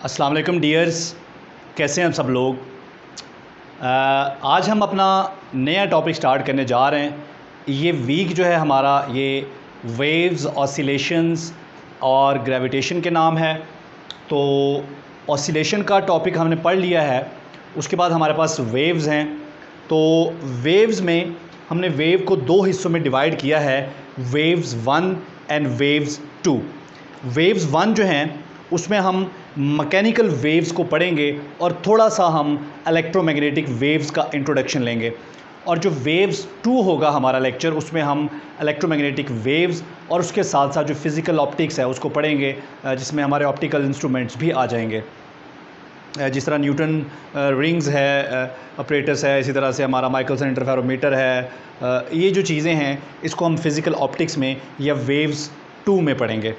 अस्सलाम वालेकुम डियर्स, कैसे हैं सब लोग। आज हम अपना नया टॉपिक स्टार्ट करने जा रहे हैं। ये वीक जो है हमारा ये वेव्स, ऑसिलेशंस और ग्रेविटेशन के नाम है। तो ऑसिलेशन का टॉपिक हमने पढ़ लिया है, उसके बाद हमारे पास वेव्स हैं। तो वेव्स में हमने वेव को दो हिस्सों में डिवाइड किया है, वेव्स 1 एंड वेव्स 2। वेव्स 1 जो हैं उसमें हम मैकेनिकल वेव्स को पढ़ेंगे और थोड़ा सा हम इलेक्ट्रोमैग्नेटिक वेव्स का इंट्रोडक्शन लेंगे। और जो वेव्स 2 होगा हमारा लेक्चर, उसमें हम इलेक्ट्रोमैग्नेटिक वेव्स और उसके साथ साथ जो फिज़िकल ऑप्टिक्स है उसको पढ़ेंगे, जिसमें हमारे ऑप्टिकल इंस्ट्रूमेंट्स भी आ जाएंगे। जिस तरह न्यूटन रिंग्स है, ऑपरेटर्स है, इसी तरह से हमारा माइकलसन इंटरफेरोमीटर है। ये जो चीज़ें हैं इसको हम फिज़िकल ऑप्टिक्स में या वेव्स 2 में पढ़ेंगे।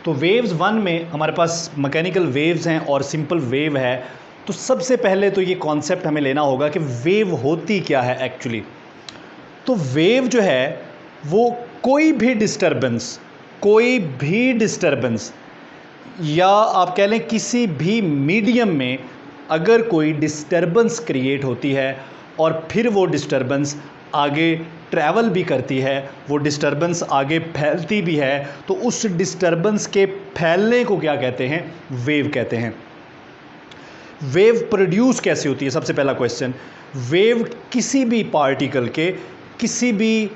तो वेव्स 1 में हमारे पास मैकेनिकल वेव्स हैं और सिंपल वेव है। तो सबसे पहले तो ये कॉन्सेप्ट हमें लेना होगा कि वेव होती क्या है एक्चुअली। तो वेव जो है वो कोई भी डिस्टर्बेंस या आप कह लें किसी भी मीडियम में अगर कोई डिस्टर्बेंस क्रिएट होती है और फिर वो डिस्टर्बेंस आगे ट्रैवल भी करती है, वो डिस्टर्बेंस आगे फैलती भी है, तो उस डिस्टर्बेंस के फैलने को क्या कहते हैं? वेव कहते हैं। वेव प्रोड्यूस कैसे होती है? सबसे पहला क्वेश्चन। वेव किसी भी पार्टिकल के, किसी भी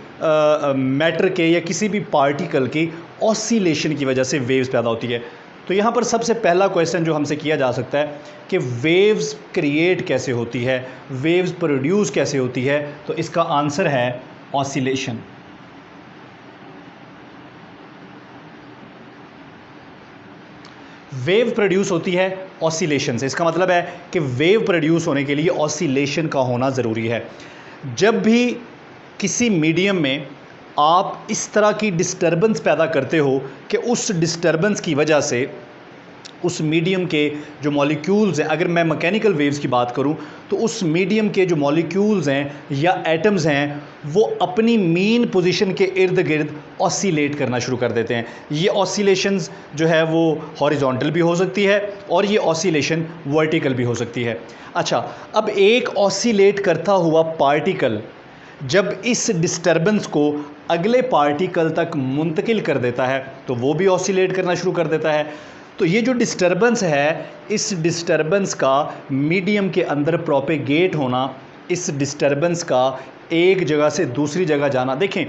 मैटर के या किसी भी पार्टिकल की ऑसिलेशन की वजह से वेव्स पैदा होती है। तो यहाँ पर सबसे पहला क्वेश्चन जो हमसे किया जा सकता है कि वेव्स क्रिएट कैसे होती है, वेव्स प्रोड्यूस कैसे होती है, तो इसका आंसर है ऑसिलेशन। वेव प्रोड्यूस होती है ऑसिलेशन से। इसका मतलब है कि वेव प्रोड्यूस होने के लिए ऑसिलेशन का होना ज़रूरी है। जब भी किसी मीडियम में आप इस तरह की डिस्टर्बेंस पैदा करते हो कि उस डिस्टर्बेंस की वजह से उस मीडियम के जो मॉलिक्यूल्स हैं, अगर मैं मैकेनिकल वेव्स की बात करूं तो उस मीडियम के जो मॉलिक्यूल्स हैं या एटम्स हैं वो अपनी मीन पोजीशन के इर्द गिर्द ऑसिलेट करना शुरू कर देते हैं। ये ऑसिलेशंस जो है वो हॉरिजॉन्टल भी हो सकती है और ये ऑसिलेशन वर्टिकल भी हो सकती है। अच्छा, अब एक ऑसिलेट करता हुआ पार्टिकल जब इस डिस्टर्बेंस को अगले पार्टिकल तक मुंतकिल कर देता है तो वो भी ऑसिलेट करना शुरू कर देता है। तो ये जो डिस्टर्बेंस है, इस डिस्टर्बेंस का मीडियम के अंदर प्रोपेगेट होना, इस डिस्टर्बेंस का एक जगह से दूसरी जगह जाना, देखें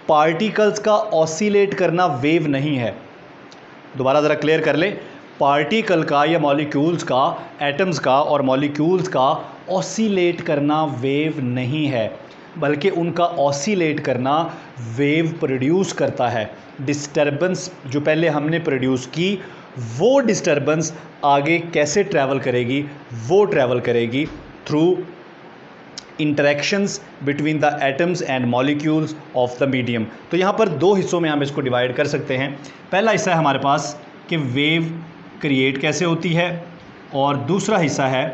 पार्टिकल्स का ऑसिलेट करना वेव नहीं है। दोबारा ज़रा क्लियर कर लें, पार्टिकल का या मॉलिक्यूल्स का, एटम्स का और मॉलिक्यूल्स का ऑसिलेट करना वेव नहीं है, बल्कि उनका ऑसिलेट करना वेव प्रोड्यूस करता है। डिस्टर्बेंस जो पहले हमने प्रोड्यूस की वो डिस्टर्बेंस आगे कैसे ट्रैवल करेगी? वो ट्रैवल करेगी through interactions between the atoms and molecules of the medium. तो यहाँ पर दो हिस्सों में हम इसको डिवाइड कर सकते हैं। पहला हिस्सा है हमारे पास कि वेव क्रिएट कैसे होती है और दूसरा हिस्सा है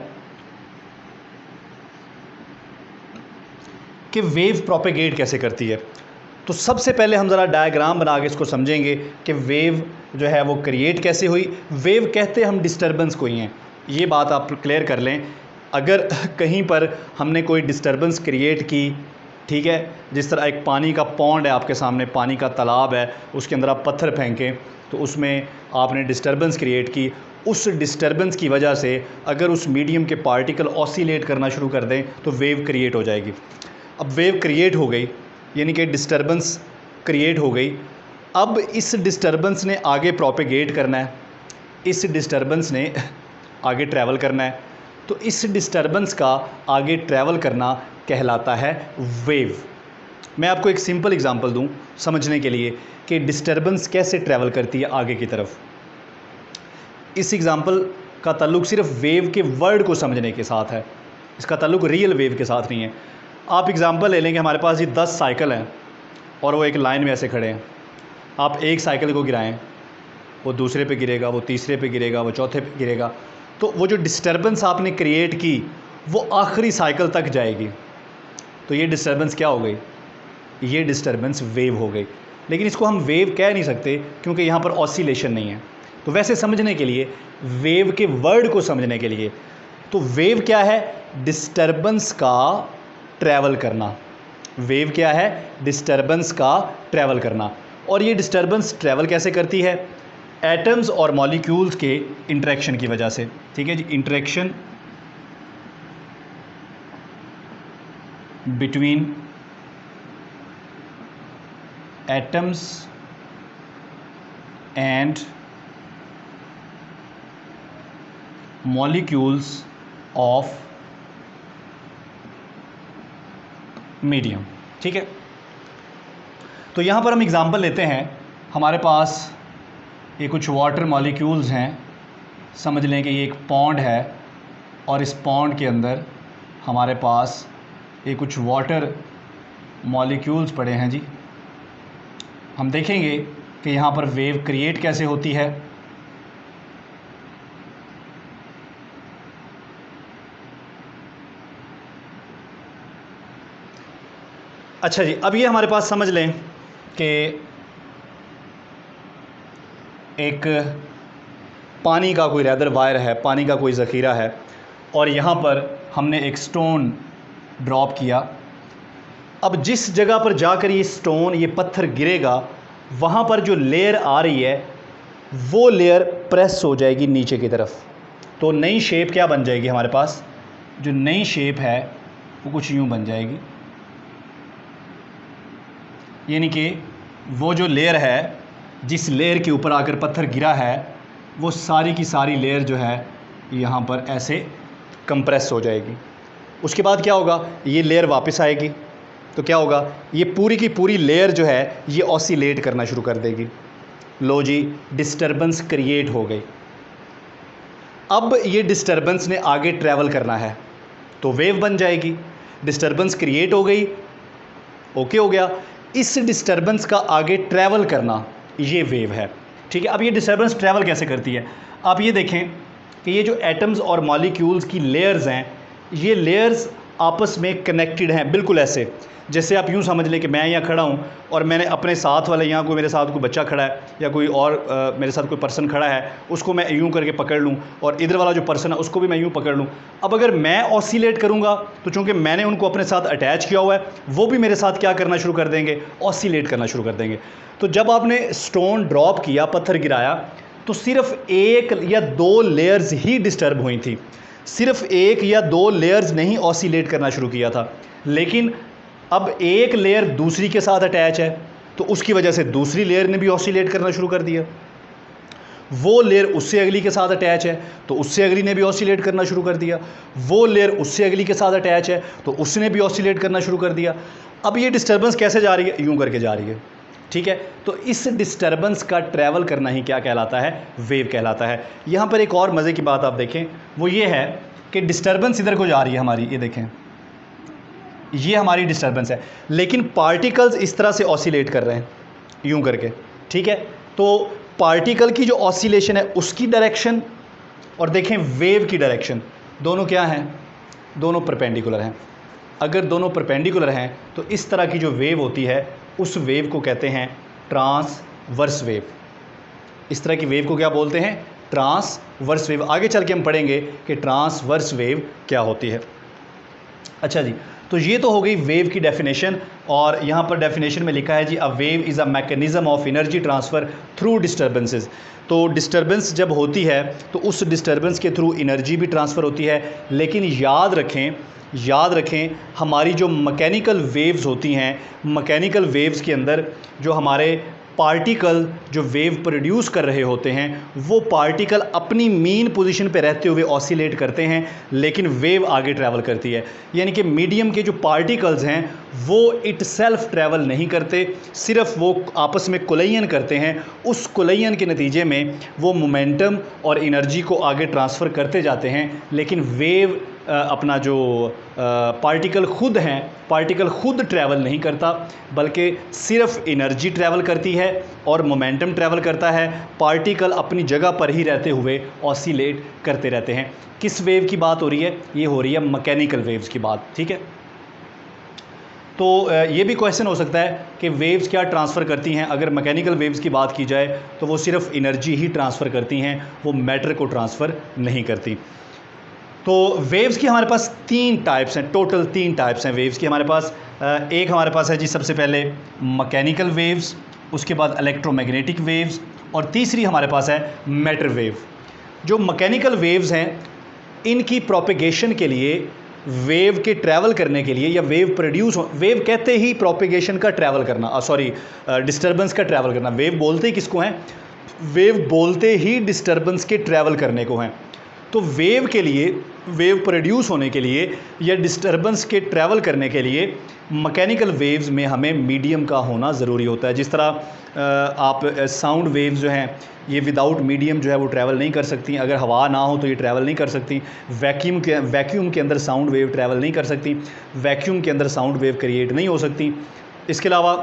कि वेव प्रोपेगेट कैसे करती है। तो सबसे पहले हम ज़रा डायग्राम बना के इसको समझेंगे कि वेव जो है वो क्रिएट कैसे हुई। वेव कहते हम डिस्टर्बेंस को ही हैं, ये बात आप क्लियर कर लें। अगर कहीं पर हमने कोई डिस्टर्बेंस क्रिएट की, ठीक है, जिस तरह एक पानी का पॉन्ड है आपके सामने, पानी का तालाब है, उसके अंदर आप पत्थर फेंकें तो उसमें आपने डिस्टर्बेंस क्रिएट की। उस डिस्टर्बेंस की वजह से अगर उस मीडियम के पार्टिकल ऑसिलेट करना शुरू कर दें तो वेव क्रिएट हो जाएगी। अब वेव क्रिएट हो गई, यानी कि डिस्टर्बेंस क्रिएट हो गई। अब इस डिस्टर्बेंस ने आगे प्रोपेगेट करना है, इस डिस्टर्बेंस ने आगे ट्रैवल करना है। तो इस डिस्टर्बेंस का आगे ट्रैवल करना कहलाता है वेव। मैं आपको एक सिंपल एग्जांपल दूं समझने के लिए कि डिस्टर्बेंस कैसे ट्रैवल करती है आगे की तरफ। इस एग्जांपल का ताल्लुक सिर्फ वेव के वर्ड को समझने के साथ है, इसका ताल्लुक रियल वेव के साथ नहीं है। आप एग्जांपल ले लेंगे, हमारे पास ये 10 साइकिल हैं और वो एक लाइन में ऐसे खड़े हैं। आप एक साइकिल को गिराएं, वो दूसरे पे गिरेगा, वो तीसरे पे गिरेगा, वो चौथे पे गिरेगा। तो वो जो डिस्टर्बेंस आपने क्रिएट की वो आखिरी साइकिल तक जाएगी। तो ये डिस्टर्बेंस क्या हो गई? ये डिस्टर्बेंस वेव हो गई। लेकिन इसको हम वेव कह नहीं सकते क्योंकि यहाँ पर ऑसिलेशन नहीं है। तो वैसे समझने के लिए, वेव के वर्ड को समझने के लिए, तो वेव क्या है? डिस्टर्बेंस का ट्रैवल करना। वेव क्या है? डिस्टर्बेंस का ट्रैवल करना। और ये डिस्टर्बेंस ट्रैवल कैसे करती है? एटम्स और मॉलिक्यूल्स के इंटरेक्शन की वजह से। ठीक है जी, interaction between atoms and molecules of medium. ठीक है, तो यहाँ पर हम एग्जांपल लेते हैं। हमारे पास ये कुछ वाटर मॉलिक्यूल्स हैं। समझ लें कि ये एक पॉन्ड है और इस पॉन्ड के अंदर हमारे पास ये कुछ वाटर मॉलिक्यूल्स पड़े हैं जी। हम देखेंगे कि यहाँ पर वेव क्रिएट कैसे होती है। अच्छा जी, अब ये हमारे पास समझ लें कि एक पानी का कोई रैदर वायर है, पानी का कोई ज़ख़ीरा है, और यहाँ पर हमने एक स्टोन ड्रॉप किया। अब जिस जगह पर जाकर ये स्टोन, ये पत्थर गिरेगा, वहाँ पर जो लेयर आ रही है वो लेयर प्रेस हो जाएगी नीचे की तरफ। तो नई शेप क्या बन जाएगी हमारे पास? जो नई शेप है वो कुछ यूँ बन जाएगी, यानी कि वो जो लेयर है, जिस लेयर के ऊपर आकर पत्थर गिरा है, वो सारी की सारी लेयर जो है यहाँ पर ऐसे कंप्रेस हो जाएगी। उसके बाद क्या होगा? ये लेयर वापस आएगी, तो क्या होगा? ये पूरी की पूरी लेयर जो है ये ऑसिलेट करना शुरू कर देगी। लो जी, डिस्टर्बेंस क्रिएट हो गई। अब ये डिस्टर्बेंस ने आगे ट्रैवल करना है तो वेव बन जाएगी। डिस्टर्बेंस क्रिएट हो गई, ओके हो गया। इस डिस्टर्बेंस का आगे ट्रैवल करना, ये वेव है। ठीक है, अब ये डिस्टर्बेंस ट्रैवल कैसे करती है? आप ये देखें कि ये जो एटम्स और मॉलिक्यूल्स की लेयर्स हैं, ये लेयर्स आपस में कनेक्टेड हैं, बिल्कुल ऐसे जैसे आप यूँ समझ लें कि मैं यहाँ खड़ा हूँ और मैंने अपने साथ वाले, यहाँ कोई मेरे साथ कोई बच्चा खड़ा है या कोई और मेरे साथ कोई पर्सन खड़ा है, उसको मैं यूँ करके पकड़ लूँ और इधर वाला जो पर्सन है उसको भी मैं यूँ पकड़ लूँ। अब अगर मैं ऑसिलेट करूँगा तो चूँकि मैंने उनको अपने साथ अटैच किया हुआ है, वो भी मेरे साथ क्या करना शुरू कर देंगे? ऑसिलेट करना शुरू कर देंगे। तो जब आपने स्टोन ड्रॉप किया, पत्थर गिराया, तो सिर्फ एक या दो लेयर्स ही डिस्टर्ब हुई थी, सिर्फ एक या दो लेयर्स ने ही ऑसिलेट करना शुरू किया था। लेकिन अब एक लेयर दूसरी के साथ अटैच है तो उसकी वजह से दूसरी लेयर ने भी ऑसिलेट करना शुरू कर दिया। वो लेयर उससे अगली के साथ अटैच है तो उससे अगली ने भी ऑसिलेट करना शुरू कर दिया। वो लेयर उससे अगली के साथ अटैच है तो उसने भी ऑसिलेट करना शुरू कर दिया। अब ये डिस्टर्बेंस कैसे जा रही है? यूँ करके जा रही है। ठीक है, तो इस डिस्टर्बेंस का ट्रैवल करना ही क्या कहलाता है? वेव कहलाता है। यहाँ पर एक और मज़े की बात आप देखें, वो ये है कि डिस्टर्बेंस इधर को जा रही है हमारी, ये देखें, ये हमारी डिस्टर्बेंस है, लेकिन पार्टिकल्स इस तरह से ऑसिलेट कर रहे हैं यूं करके। ठीक है, तो पार्टिकल की जो ऑसिलेशन है उसकी डायरेक्शन और देखें वेव की डायरेक्शन, दोनों क्या हैं? दोनों परपेंडिकुलर हैं। अगर दोनों परपेंडिकुलर हैं तो इस तरह की जो वेव होती है उस वेव को कहते हैं ट्रांसवर्स वेव। इस तरह की वेव को क्या बोलते हैं? Transverse wave. आगे चल के हम पढ़ेंगे कि ट्रांसवर्स वेव क्या होती है। अच्छा जी, तो ये तो हो गई वेव की डेफिनेशन, और यहाँ पर डेफिनेशन में लिखा है जी, a wave is a mechanism of energy transfer through disturbances. तो डिस्टर्बेंस जब होती है तो उस डिस्टर्बेंस के थ्रू एनर्जी भी ट्रांसफ़र होती है। लेकिन याद रखें हमारी जो मैकेनिकल वेव्स होती हैं, मैकेनिकल वेव्स के अंदर जो हमारे पार्टिकल जो वेव प्रोड्यूस कर रहे होते हैं, वो पार्टिकल अपनी मीन पोजीशन पे रहते हुए ऑसिलेट करते हैं, लेकिन वेव आगे ट्रैवल करती है। यानी कि मीडियम के जो पार्टिकल्स हैं वो इटसेल्फ ट्रैवल नहीं करते, सिर्फ वो आपस में कोलाइजन करते हैं। उस कोलाइजन के नतीजे में वो मोमेंटम और एनर्जी को आगे ट्रांसफ़र करते जाते हैं। लेकिन वेव अपना जो पार्टिकल खुद ट्रैवल नहीं करता, बल्कि सिर्फ एनर्जी ट्रैवल करती है और मोमेंटम ट्रैवल करता है। पार्टिकल अपनी जगह पर ही रहते हुए ऑसिलेट करते रहते हैं। किस वेव की बात हो रही है? ये हो रही है मैकेनिकल वेव्स की बात। ठीक है, तो ये भी क्वेश्चन हो सकता है कि वेव्स क्या ट्रांसफ़र करती हैं। अगर मैकेनिकल वेव्स की बात की जाए तो वो सिर्फ एनर्जी ही ट्रांसफ़र करती हैं, वो मैटर को ट्रांसफ़र नहीं करती। तो वेव्स की हमारे पास 3 टाइप्स हैं, टोटल 3 टाइप्स हैं वेव्स की हमारे पास। एक हमारे पास है जी सबसे पहले मैकेनिकल वेव्स, उसके बाद इलेक्ट्रोमैग्नेटिक वेव्स, और तीसरी हमारे पास है मैटर वेव। जो मैकेनिकल वेव्स हैं इनकी प्रोपेगेशन के लिए, वेव के ट्रैवल करने के लिए, या वेव प्रोड्यूस हो, वेव कहते ही प्रोपेगेशन का ट्रैवल करना, डिस्टर्बेंस का ट्रैवल करना। वेव बोलते ही किसको हैं? वेव बोलते ही डिस्टर्बेंस के ट्रैवल करने को हैं। तो वेव के लिए, वेव प्रोड्यूस होने के लिए या डिस्टर्बेंस के ट्रैवल करने के लिए मैकेनिकल वेव्स में हमें मीडियम का होना ज़रूरी होता है। जिस तरह आप साउंड वेव्स जो हैं ये विदाउट मीडियम जो है वो ट्रैवल नहीं कर सकती। अगर हवा ना हो तो ये ट्रैवल नहीं कर सकती। वैक्यूम के अंदर साउंड वेव ट्रैवल नहीं कर सकती। वैक्यूम के अंदर साउंड वेव क्रिएट नहीं हो सकती। इसके अलावा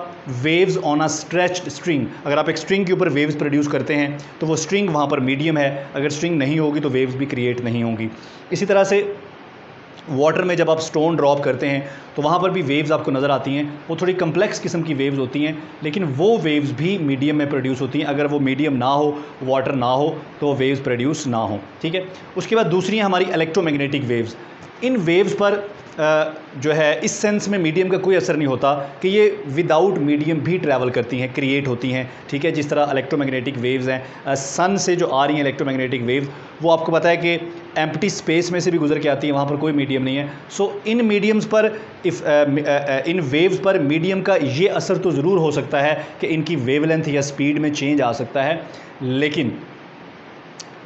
waves on a stretched string, अगर आप एक स्ट्रिंग के ऊपर वेव्स प्रोड्यूस करते हैं तो वो स्ट्रिंग वहाँ पर मीडियम है। अगर स्ट्रिंग नहीं होगी तो वेव्स भी क्रिएट नहीं होंगी। इसी तरह से वाटर में जब आप स्टोन ड्रॉप करते हैं तो वहाँ पर भी वेव्स आपको नज़र आती हैं। वो थोड़ी कम्प्लेक्स किस्म की वेव्स होती हैं, लेकिन वो वेव्स भी मीडियम में प्रोड्यूस होती हैं। अगर वो मीडियम ना हो, वाटर ना हो, तो वेव्स प्रोड्यूस ना हो। ठीक है। उसके बाद दूसरी है हमारी इलेक्ट्रोमैग्नेटिक वेव्स। इन वेव्स पर जो है इस सेंस में मीडियम का कोई असर नहीं होता कि ये विदाउट मीडियम भी ट्रैवल करती हैं, क्रिएट होती हैं। ठीक है। जिस तरह इलेक्ट्रोमैग्नेटिक वेव्स हैं, सन से जो आ रही हैं इलेक्ट्रोमैग्नेटिक वेव्स, वो आपको पता है कि एम्प्टी स्पेस में से भी गुजर के आती है, वहाँ पर कोई मीडियम नहीं है। सो इन मीडियम्स पर इन वेव्स पर मीडियम का ये असर तो ज़रूर हो सकता है कि इनकी वेवलेंथ या स्पीड में चेंज आ सकता है, लेकिन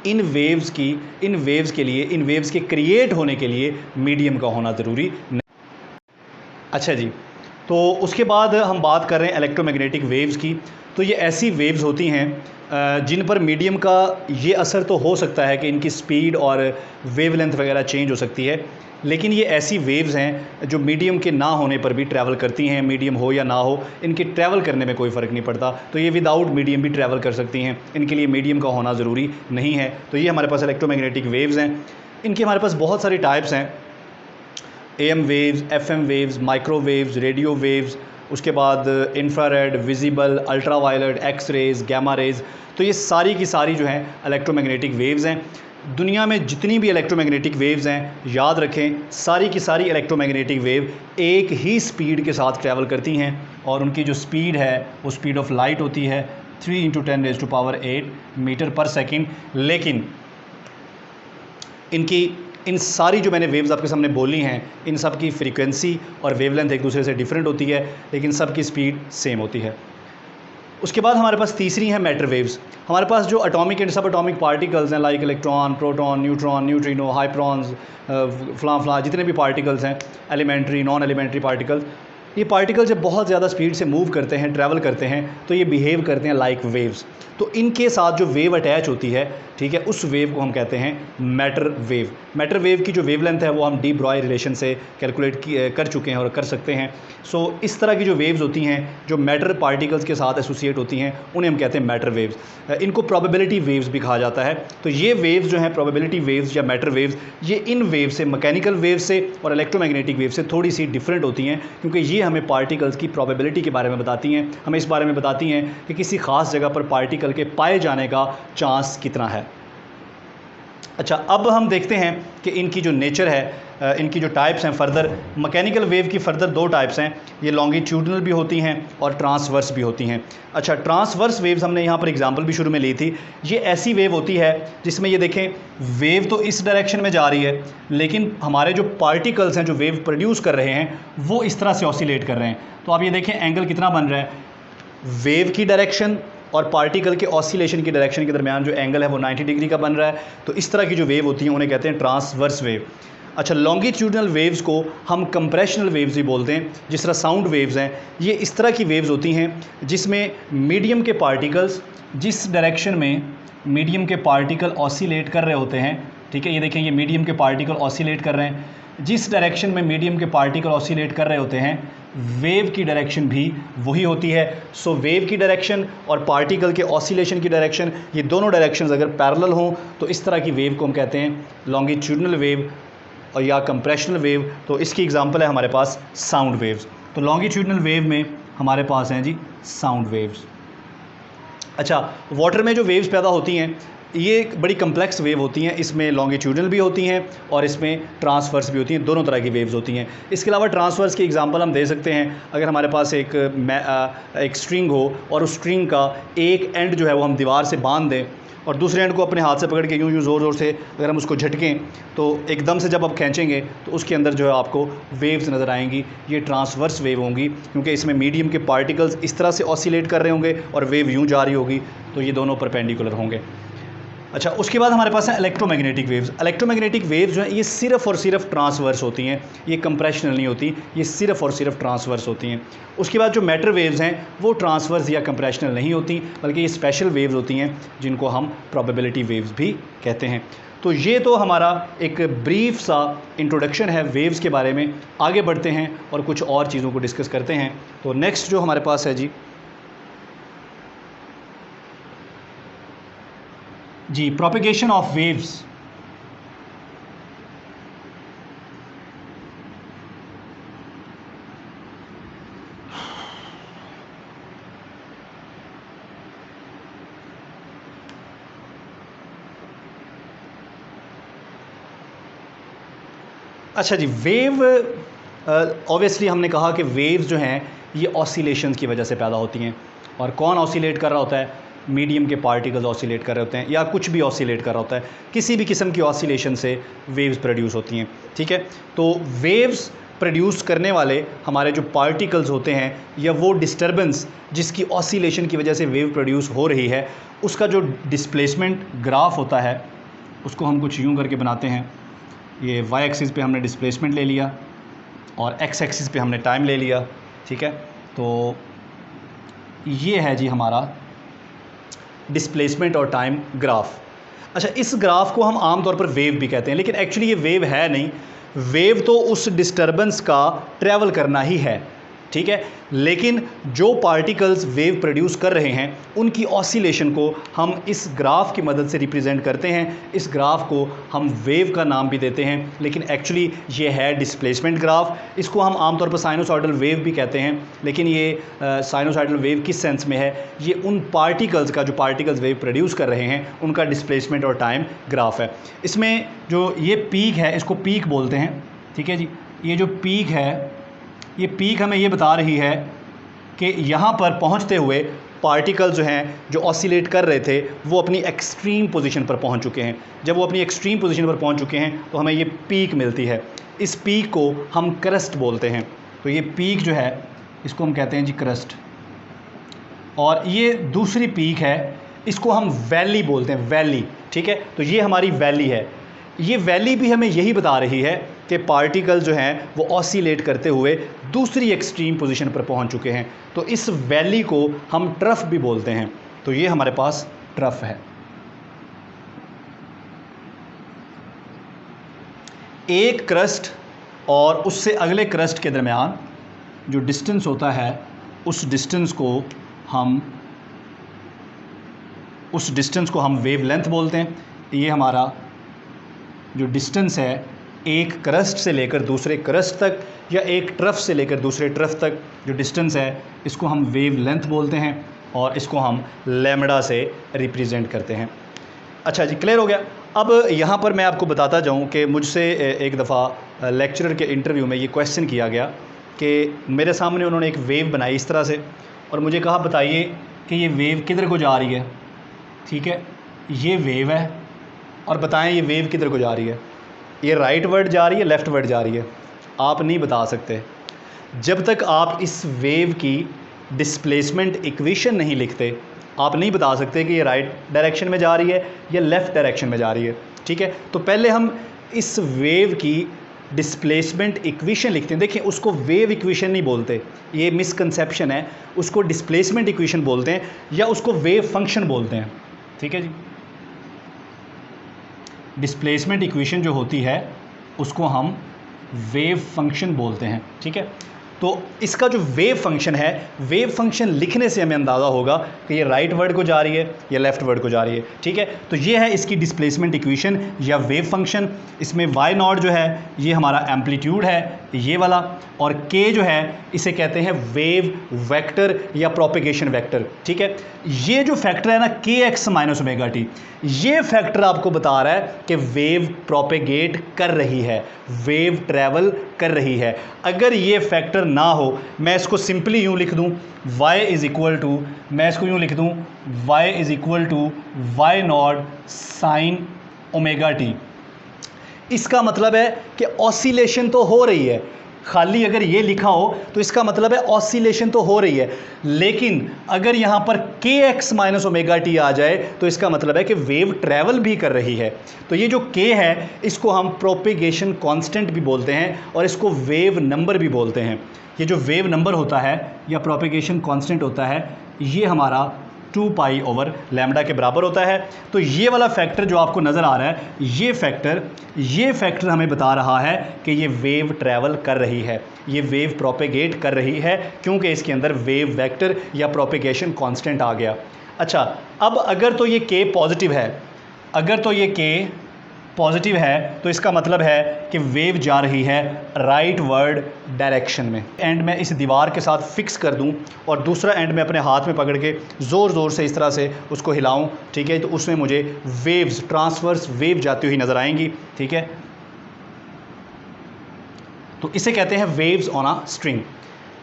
इन वेव्स के लिए, इन वेव्स के क्रिएट होने के लिए मीडियम का होना ज़रूरी नहीं। अच्छा जी, तो उसके बाद हम बात कर रहे हैं इलेक्ट्रोमैग्नेटिक वेव्स की। तो ये ऐसी वेव्स होती हैं जिन पर मीडियम का ये असर तो हो सकता है कि इनकी स्पीड और वेवलेंथ वगैरह चेंज हो सकती है, लेकिन ये ऐसी वेव्स हैं जो मीडियम के ना होने पर भी ट्रैवल करती हैं। मीडियम हो या ना हो, इनके ट्रैवल करने में कोई फ़र्क नहीं पड़ता। तो ये विदाउट मीडियम भी ट्रैवल कर सकती हैं, इनके लिए मीडियम का होना ज़रूरी नहीं है। तो ये हमारे पास इलेक्ट्रोमैग्नेटिक वेव्स हैं। इनके हमारे पास बहुत सारी टाइप्स हैं, AM waves, FM waves, microwaves, radio waves, उसके बाद infrared, visible, ultraviolet, X rays, gamma rays. तो ये सारी की सारी जो हैं इलेक्ट्रोमैग्नेटिक वेव्स हैं। दुनिया में जितनी भी इलेक्ट्रोमैग्नेटिक वेव्स हैं, याद रखें सारी की सारी इलेक्ट्रोमैग्नेटिक वेव एक ही स्पीड के साथ ट्रैवल करती हैं, और उनकी जो स्पीड है वो स्पीड ऑफ लाइट होती है 3 × 10⁸ मीटर पर सेकेंड। लेकिन इन सारी जो मैंने वेव्स आपके सामने बोली हैं, इन सब की फ्रीक्वेंसी और वेवलेंथ एक दूसरे से डिफरेंट होती है, लेकिन सब की स्पीड सेम होती है। उसके बाद हमारे पास तीसरी है मैटर वेव्स। हमारे पास जो atomic and sub atomic particles हैं, like electron, proton, neutron, neutrino, hyperons, फ्ला जितने भी पार्टिकल्स हैं, एलिमेंट्री, नॉन एलिमेंट्री पार्टिकल्स, ये पार्टिकल जब बहुत ज़्यादा स्पीड से मूव करते हैं, ट्रैवल करते हैं, तो ये बिहेव करते हैं लाइक वेव्स। तो इनके साथ जो वेव अटैच होती है, ठीक है, उस वेव को हम कहते हैं मैटर वेव। मैटर वेव की जो वेवलेंथ है वो हम डी ब्रॉय रिलेशन से कैलकुलेट कर चुके हैं और कर सकते हैं। सो इस तरह की जो वेव्स होती हैं जो मैटर पार्टिकल्स के साथ एसोसिएट होती हैं, उन्हें हम कहते हैं मैटर वेव्स। इनको प्रोबेबिलिटी वेव्स भी कहा जाता है। तो ये वेव्स जो हैं, प्रोबेबिलिटी वेव्स या मैटर वेव्स, ये इन वेव से, मैकेनिकल वेव से और इलेक्ट्रोमैग्नेटिक वेव से थोड़ी सी डिफरेंट होती हैं, क्योंकि ये हमें पार्टिकल्स की प्रोबेबिलिटी के बारे में बताती हैं। हमें इस बारे में बताती हैं कि किसी ख़ास जगह पर पार्टिकल के पाए जाने का चांस कितना है। अच्छा, अब हम देखते हैं कि इनकी जो नेचर है, इनकी जो टाइप्स हैं फर्दर। मैकेनिकल वेव की फर्दर 2 टाइप्स हैं, ये लॉन्गिट्यूडनल भी होती हैं और ट्रांसवर्स भी होती हैं। अच्छा, ट्रांसवर्स वेव्स हमने यहाँ पर एग्जांपल भी शुरू में ली थी। ये ऐसी वेव होती है जिसमें ये देखें, वेव तो इस डायरेक्शन में जा रही है, लेकिन हमारे जो पार्टिकल्स हैं जो वेव प्रोड्यूस कर रहे हैं वो इस तरह से ऑसिलेट कर रहे हैं। तो आप ये देखें एंगल कितना बन रहा है, वेव की डायरेक्शन और पार्टिकल के ऑसिलेशन की डायरेक्शन के दरमियान जो एंगल है वो 90 डिग्री का बन रहा है। तो इस तरह की जो वेव होती हैं उन्हें कहते हैं ट्रांसवर्स वेव। अच्छा, लॉन्गिट्यूडनल वेव्स को हम कंप्रेशनल वेव्स भी बोलते हैं। जिस तरह साउंड वेव्स हैं, ये इस तरह की वेव्स होती हैं जिसमें मीडियम के पार्टिकल्स जिस डायरेक्शन में मीडियम के पार्टिकल ऑसिलेट कर रहे होते हैं, ठीक है, ये देखें, ये मीडियम के पार्टिकल ऑसिलेट कर रहे हैं, जिस डायरेक्शन में मीडियम के पार्टिकल ऑसिलेट कर रहे होते हैं, वेव की डायरेक्शन भी वही होती है। सो वेव की डायरेक्शन और पार्टिकल के ऑसिलेशन की डायरेक्शन, ये दोनों डायरेक्शंस अगर पैरेलल हों तो इस तरह की वेव को हम कहते हैं लॉन्गिट्यूडनल वेव और या कंप्रेशनल वेव। तो इसकी एग्जांपल है हमारे पास साउंड वेव्स। तो लॉन्गिट्यूडनल वेव में हमारे पास हैं जी साउंड वेव्स। अच्छा, वाटर में जो वेव्स पैदा होती हैं ये एक बड़ी कम्प्लेक्स वेव होती हैं, इसमें लॉन्गिट्यूडनल भी होती हैं और इसमें ट्रांसवर्स भी होती हैं, दोनों तरह की वेव्स होती हैं। इसके अलावा ट्रांसवर्स की एग्जांपल हम दे सकते हैं, अगर हमारे पास एक स्ट्रिंग हो और उस स्ट्रिंग का एक एंड जो है वो हम दीवार से बांध दें और दूसरे एंड को अपने हाथ से पकड़ के यूँ ज़ोर ज़ोर से अगर हम उसको झटकें तो एकदम से जब आप खींचेंगे तो उसके अंदर जो है आपको वेव्स नज़र आएंगी। ये ट्रांसवर्स वेव होंगी क्योंकि इसमें मीडियम के पार्टिकल्स इस तरह से ऑसिलेट कर रहे होंगे और वेव यूँ जा रही होगी, तो ये दोनों परपेंडिकुलर होंगे। अच्छा, उसके बाद हमारे पास है इलेक्ट्रोमैग्नेटिक वेव्स। इलेक्ट्रोमैग्नेटिक वेव्स जो है ये सिर्फ़ और सिर्फ ट्रांसवर्स होती हैं, ये कंप्रेशनल नहीं होती, ये सिर्फ़ और सिर्फ ट्रांसवर्स होती हैं। उसके बाद जो मैटर वेव्स हैं वो ट्रांसवर्स या कंप्रेशनल नहीं होती, बल्कि ये स्पेशल वेव्स होती हैं जिनको हम प्रोबेबिलिटी वेव्स भी कहते हैं। तो ये तो हमारा एक ब्रीफ सा इंट्रोडक्शन है वेव्स के बारे में। आगे बढ़ते हैं और कुछ और चीज़ों को डिस्कस करते हैं। तो नेक्स्ट जो हमारे पास है जी प्रोपेगेशन ऑफ वेव्स। अच्छा जी, वेव ऑब्वियसली हमने कहा कि वेव्स जो हैं ये ऑसिलेशंस की वजह से पैदा होती हैं। और कौन ऑसिलेट कर रहा होता है? मीडियम के पार्टिकल्स ऑसिलेट कर रहे होते हैं या कुछ भी ऑसिलेट कर रहा होता है, किसी भी किस्म की ऑसिलेशन से वेव्स प्रोड्यूस होती हैं। ठीक है, तो वेव्स प्रोड्यूस करने वाले हमारे जो पार्टिकल्स होते हैं या वो डिस्टर्बेंस जिसकी ऑसिलेशन की वजह से वेव प्रोड्यूस हो रही है, उसका जो डिस्प्लेसमेंट ग्राफ होता है उसको हम कुछ यूँ करके बनाते हैं। ये वाई एक्सिस पे हमने डिस्प्लेसमेंट ले लिया और एक्स एक्सिस पे हमने टाइम ले लिया। ठीक है, तो ये है जी हमारा डिस्प्लेसमेंट और टाइम ग्राफ। अच्छा, इस ग्राफ को हम आमतौर पर वेव भी कहते हैं, लेकिन एक्चुअली ये वेव है नहीं। वेव तो उस डिस्टर्बेंस का ट्रैवल करना ही है। ठीक है, लेकिन जो पार्टिकल्स वेव प्रोड्यूस कर रहे हैं उनकी ऑसिलेशन को हम इस ग्राफ की मदद से रिप्रेजेंट करते हैं। इस ग्राफ को हम वेव का नाम भी देते हैं, लेकिन एक्चुअली ये है डिस्प्लेसमेंट ग्राफ। इसको हम आमतौर पर साइनोसॉइडल वेव भी कहते हैं, लेकिन ये साइनोसॉइडल वेव किस सेंस में है? ये उन पार्टिकल्स का जो पार्टिकल्स वेव प्रोड्यूस कर रहे हैं उनका डिस्प्लेसमेंट और टाइम ग्राफ है। इसमें जो ये पीक है इसको पीक बोलते हैं। ठीक है जी, ये जो पीक है ये पीक हमें ये बता रही है कि यहाँ पर पहुँचते हुए पार्टिकल जो हैं जो ऑसिलेट कर रहे थे वो अपनी एक्सट्रीम पोजीशन पर पहुँच चुके हैं। जब वो अपनी एक्सट्रीम पोजीशन पर पहुँच चुके हैं तो हमें ये पीक मिलती है। इस पीक को हम क्रस्ट बोलते हैं। तो ये पीक जो है इसको हम कहते हैं जी क्रस्ट। और ये दूसरी पीक है, इसको हम वैली बोलते हैं, वैली। ठीक है, तो ये हमारी वैली है। ये वैली भी हमें यही बता रही है कि पार्टिकल जो हैं वो ऑसिलेट करते हुए दूसरी एक्सट्रीम पोजीशन पर पहुंच चुके हैं। तो इस वैली को हम ट्रफ भी बोलते हैं। तो ये हमारे पास ट्रफ है। एक क्रस्ट और उससे अगले क्रस्ट के दरमियान जो डिस्टेंस होता है उस डिस्टेंस को हम वेवलेंथ बोलते हैं। ये हमारा जो डिस्टेंस है एक क्रस्ट से लेकर दूसरे क्रस्ट तक या एक ट्रफ से लेकर दूसरे ट्रफ तक जो डिस्टेंस है इसको हम वेवलेंथ बोलते हैं और इसको हम लैम्डा से रिप्रेजेंट करते हैं। अच्छा जी, क्लियर हो गया। अब यहाँ पर मैं आपको बताता जाऊँ कि मुझसे एक दफ़ा लेक्चरर के इंटरव्यू में ये क्वेश्चन किया गया कि मेरे सामने उन्होंने एक वेव बनाई इस तरह से और मुझे कहा बताइए कि ये वेव किधर को जा रही है। ठीक है, ये वेव है और बताएं ये वेव किधर को जा रही है। ये राइट वर्ड जा रही है, लेफ़्ट वर्ड जा रही है? आप नहीं बता सकते जब तक आप इस वेव की डिस्प्लेसमेंट इक्वेशन नहीं लिखते। आप नहीं बता सकते कि ये राइट डायरेक्शन में जा रही है या लेफ़्ट डायरेक्शन में जा रही है। ठीक है, तो पहले हम इस वेव की डिस्प्लेसमेंट इक्वेशन लिखते हैं। देखिए, उसको वेव इक्वेशन नहीं बोलते, ये मिसकंसेप्शन है। उसको डिस्प्लेसमेंट इक्वेशन बोलते हैं या उसको वेव फंक्शन बोलते हैं। ठीक है जी, डिस्प्लेसमेंट इक्वेशन जो होती है उसको हम वेव फंक्शन बोलते हैं। ठीक है, तो इसका जो वेव फंक्शन है, वेव फंक्शन लिखने से हमें अंदाज़ा होगा कि ये राइट वर्ड को जा रही है या लेफ्ट वर्ड को जा रही है। ठीक है, तो ये है इसकी डिस्प्लेसमेंट इक्वेशन या वेव फंक्शन। इसमें वाई नॉट जो है ये हमारा एम्पलीट्यूड है ये वाला, और के जो है इसे कहते हैं वेव वेक्टर या प्रोपेगेशन वेक्टर। ठीक है, ये जो फैक्टर है ना के एक्स माइनस ओमेगा टी, ये फैक्टर आपको बता रहा है कि वेव प्रोपेगेट कर रही है, वेव ट्रैवल कर रही है। अगर ये फैक्टर ना हो, मैं इसको सिंपली यूँ लिख दूँ y इज़ इक्वल टू, मैं इसको यूँ लिख दूँ y is equal to y naught sine omega t. इसका मतलब है कि ऑसिलेशन तो हो रही है, खाली अगर ये लिखा हो तो इसका मतलब है ऑसिलेशन तो हो रही है, लेकिन अगर यहाँ पर के एक्स माइनस ओमेगा टी आ जाए तो इसका मतलब है कि वेव ट्रैवल भी कर रही है। तो ये जो के है इसको हम प्रोपेगेशन कांस्टेंट भी बोलते हैं और इसको वेव नंबर भी बोलते हैं। ये जो वेव नंबर होता है या प्रोपेगेशन कांस्टेंट होता है ये हमारा 2 पाई ओवर लैम्डा के बराबर होता है। तो ये वाला फैक्टर जो आपको नज़र आ रहा है ये फैक्टर हमें बता रहा है कि ये वेव ट्रैवल कर रही है, ये वेव प्रोपेगेट कर रही है, क्योंकि इसके अंदर वेव वेक्टर या प्रोपेगेशन कांस्टेंट आ गया। अच्छा, अब अगर तो ये के पॉजिटिव है, अगर तो ये के पॉजिटिव है तो इसका मतलब है कि वेव जा रही है राइट वर्ड डायरेक्शन में। एंड मैं इस दीवार के साथ फिक्स कर दूं और दूसरा एंड में अपने हाथ में पकड़ के ज़ोर ज़ोर से इस तरह से उसको हिलाऊं, ठीक है, तो उसमें मुझे वेव्स, ट्रांसवर्स वेव जाती हुई नज़र आएंगी। ठीक है, तो इसे कहते हैं वेव्स ऑन अ स्ट्रिंग।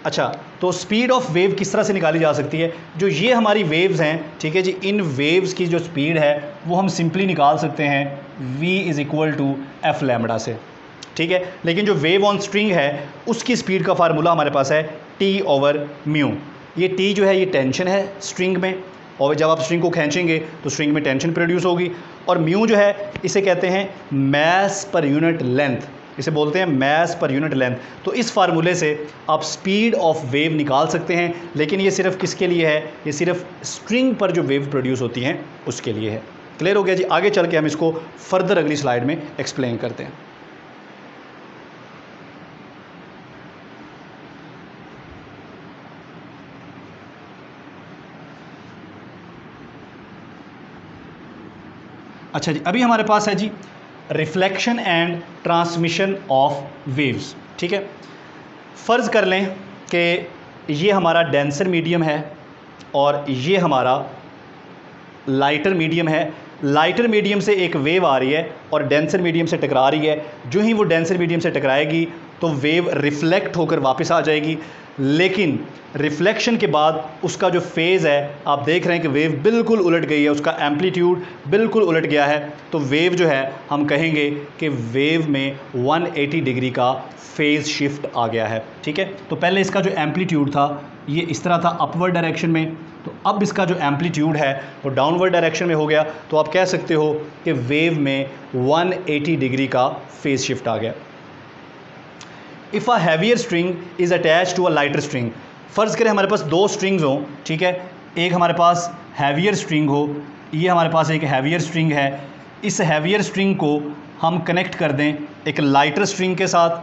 अच्छा, तो स्पीड ऑफ वेव किस तरह से निकाली जा सकती है? जो ये हमारी वेव्स हैं, ठीक है जी, इन वेव्स की जो स्पीड है वो हम सिंपली निकाल सकते हैं v is equal to f lambda से। ठीक है, लेकिन जो वेव ऑन स्ट्रिंग है उसकी स्पीड का फार्मूला हमारे पास है t ओवर म्यू। ये t जो है ये टेंशन है स्ट्रिंग में, और जब आप स्ट्रिंग को खींचेंगे तो स्ट्रिंग में टेंशन प्रोड्यूस होगी, और म्यू जो है इसे कहते हैं मैस पर यूनिट लेंथ, इसे बोलते हैं मैस पर यूनिट लेंथ। तो इस फार्मूले से आप स्पीड ऑफ वेव निकाल सकते हैं, लेकिन ये सिर्फ किसके लिए है? ये सिर्फ स्ट्रिंग पर जो वेव प्रोड्यूस होती हैं उसके लिए है। क्लियर हो गया जी? आगे चल के हम इसको फर्दर अगली स्लाइड में एक्सप्लेन करते हैं। अच्छा जी, अभी हमारे पास है जी reflection and transmission of waves. ठीक है, फ़र्ज़ कर लें कि ये हमारा डेंसर मीडियम है और ये हमारा लाइटर मीडियम है। लाइटर मीडियम से एक वेव आ रही है और डेंसर मीडियम से टकरा रही है। जो ही वो डेंसर मीडियम से टकराएगी तो वेव रिफ्लेक्ट होकर वापस आ जाएगी, लेकिन रिफ्लेक्शन के बाद उसका जो फेज़ है आप देख रहे हैं कि वेव बिल्कुल उलट गई है, उसका एम्पलीट्यूड बिल्कुल उलट गया है। तो वेव जो है हम कहेंगे कि वेव में 180 डिग्री का फेज़ शिफ्ट आ गया है। ठीक है, तो पहले इसका जो एम्पलीट्यूड था ये इस तरह था अपवर्ड डायरेक्शन में, तो अब इसका जो एम्पलीट्यूड है वो डाउनवर्ड डायरेक्शन में हो गया। तो आप कह सकते हो कि वेव में 180 डिग्री का फेज़ शिफ्ट आ गया। If a heavier string is attach to a lighter string, फ़र्ज़ करें हमारे पास दो स्ट्रिंग्स हों, ठीक है, एक हमारे पास हैवियर स्ट्रिंग हो, ये हमारे पास एक हैवियर स्ट्रिंग है, इस हैवियर स्ट्रिंग को हम कनेक्ट कर दें एक लाइटर स्ट्रिंग के साथ।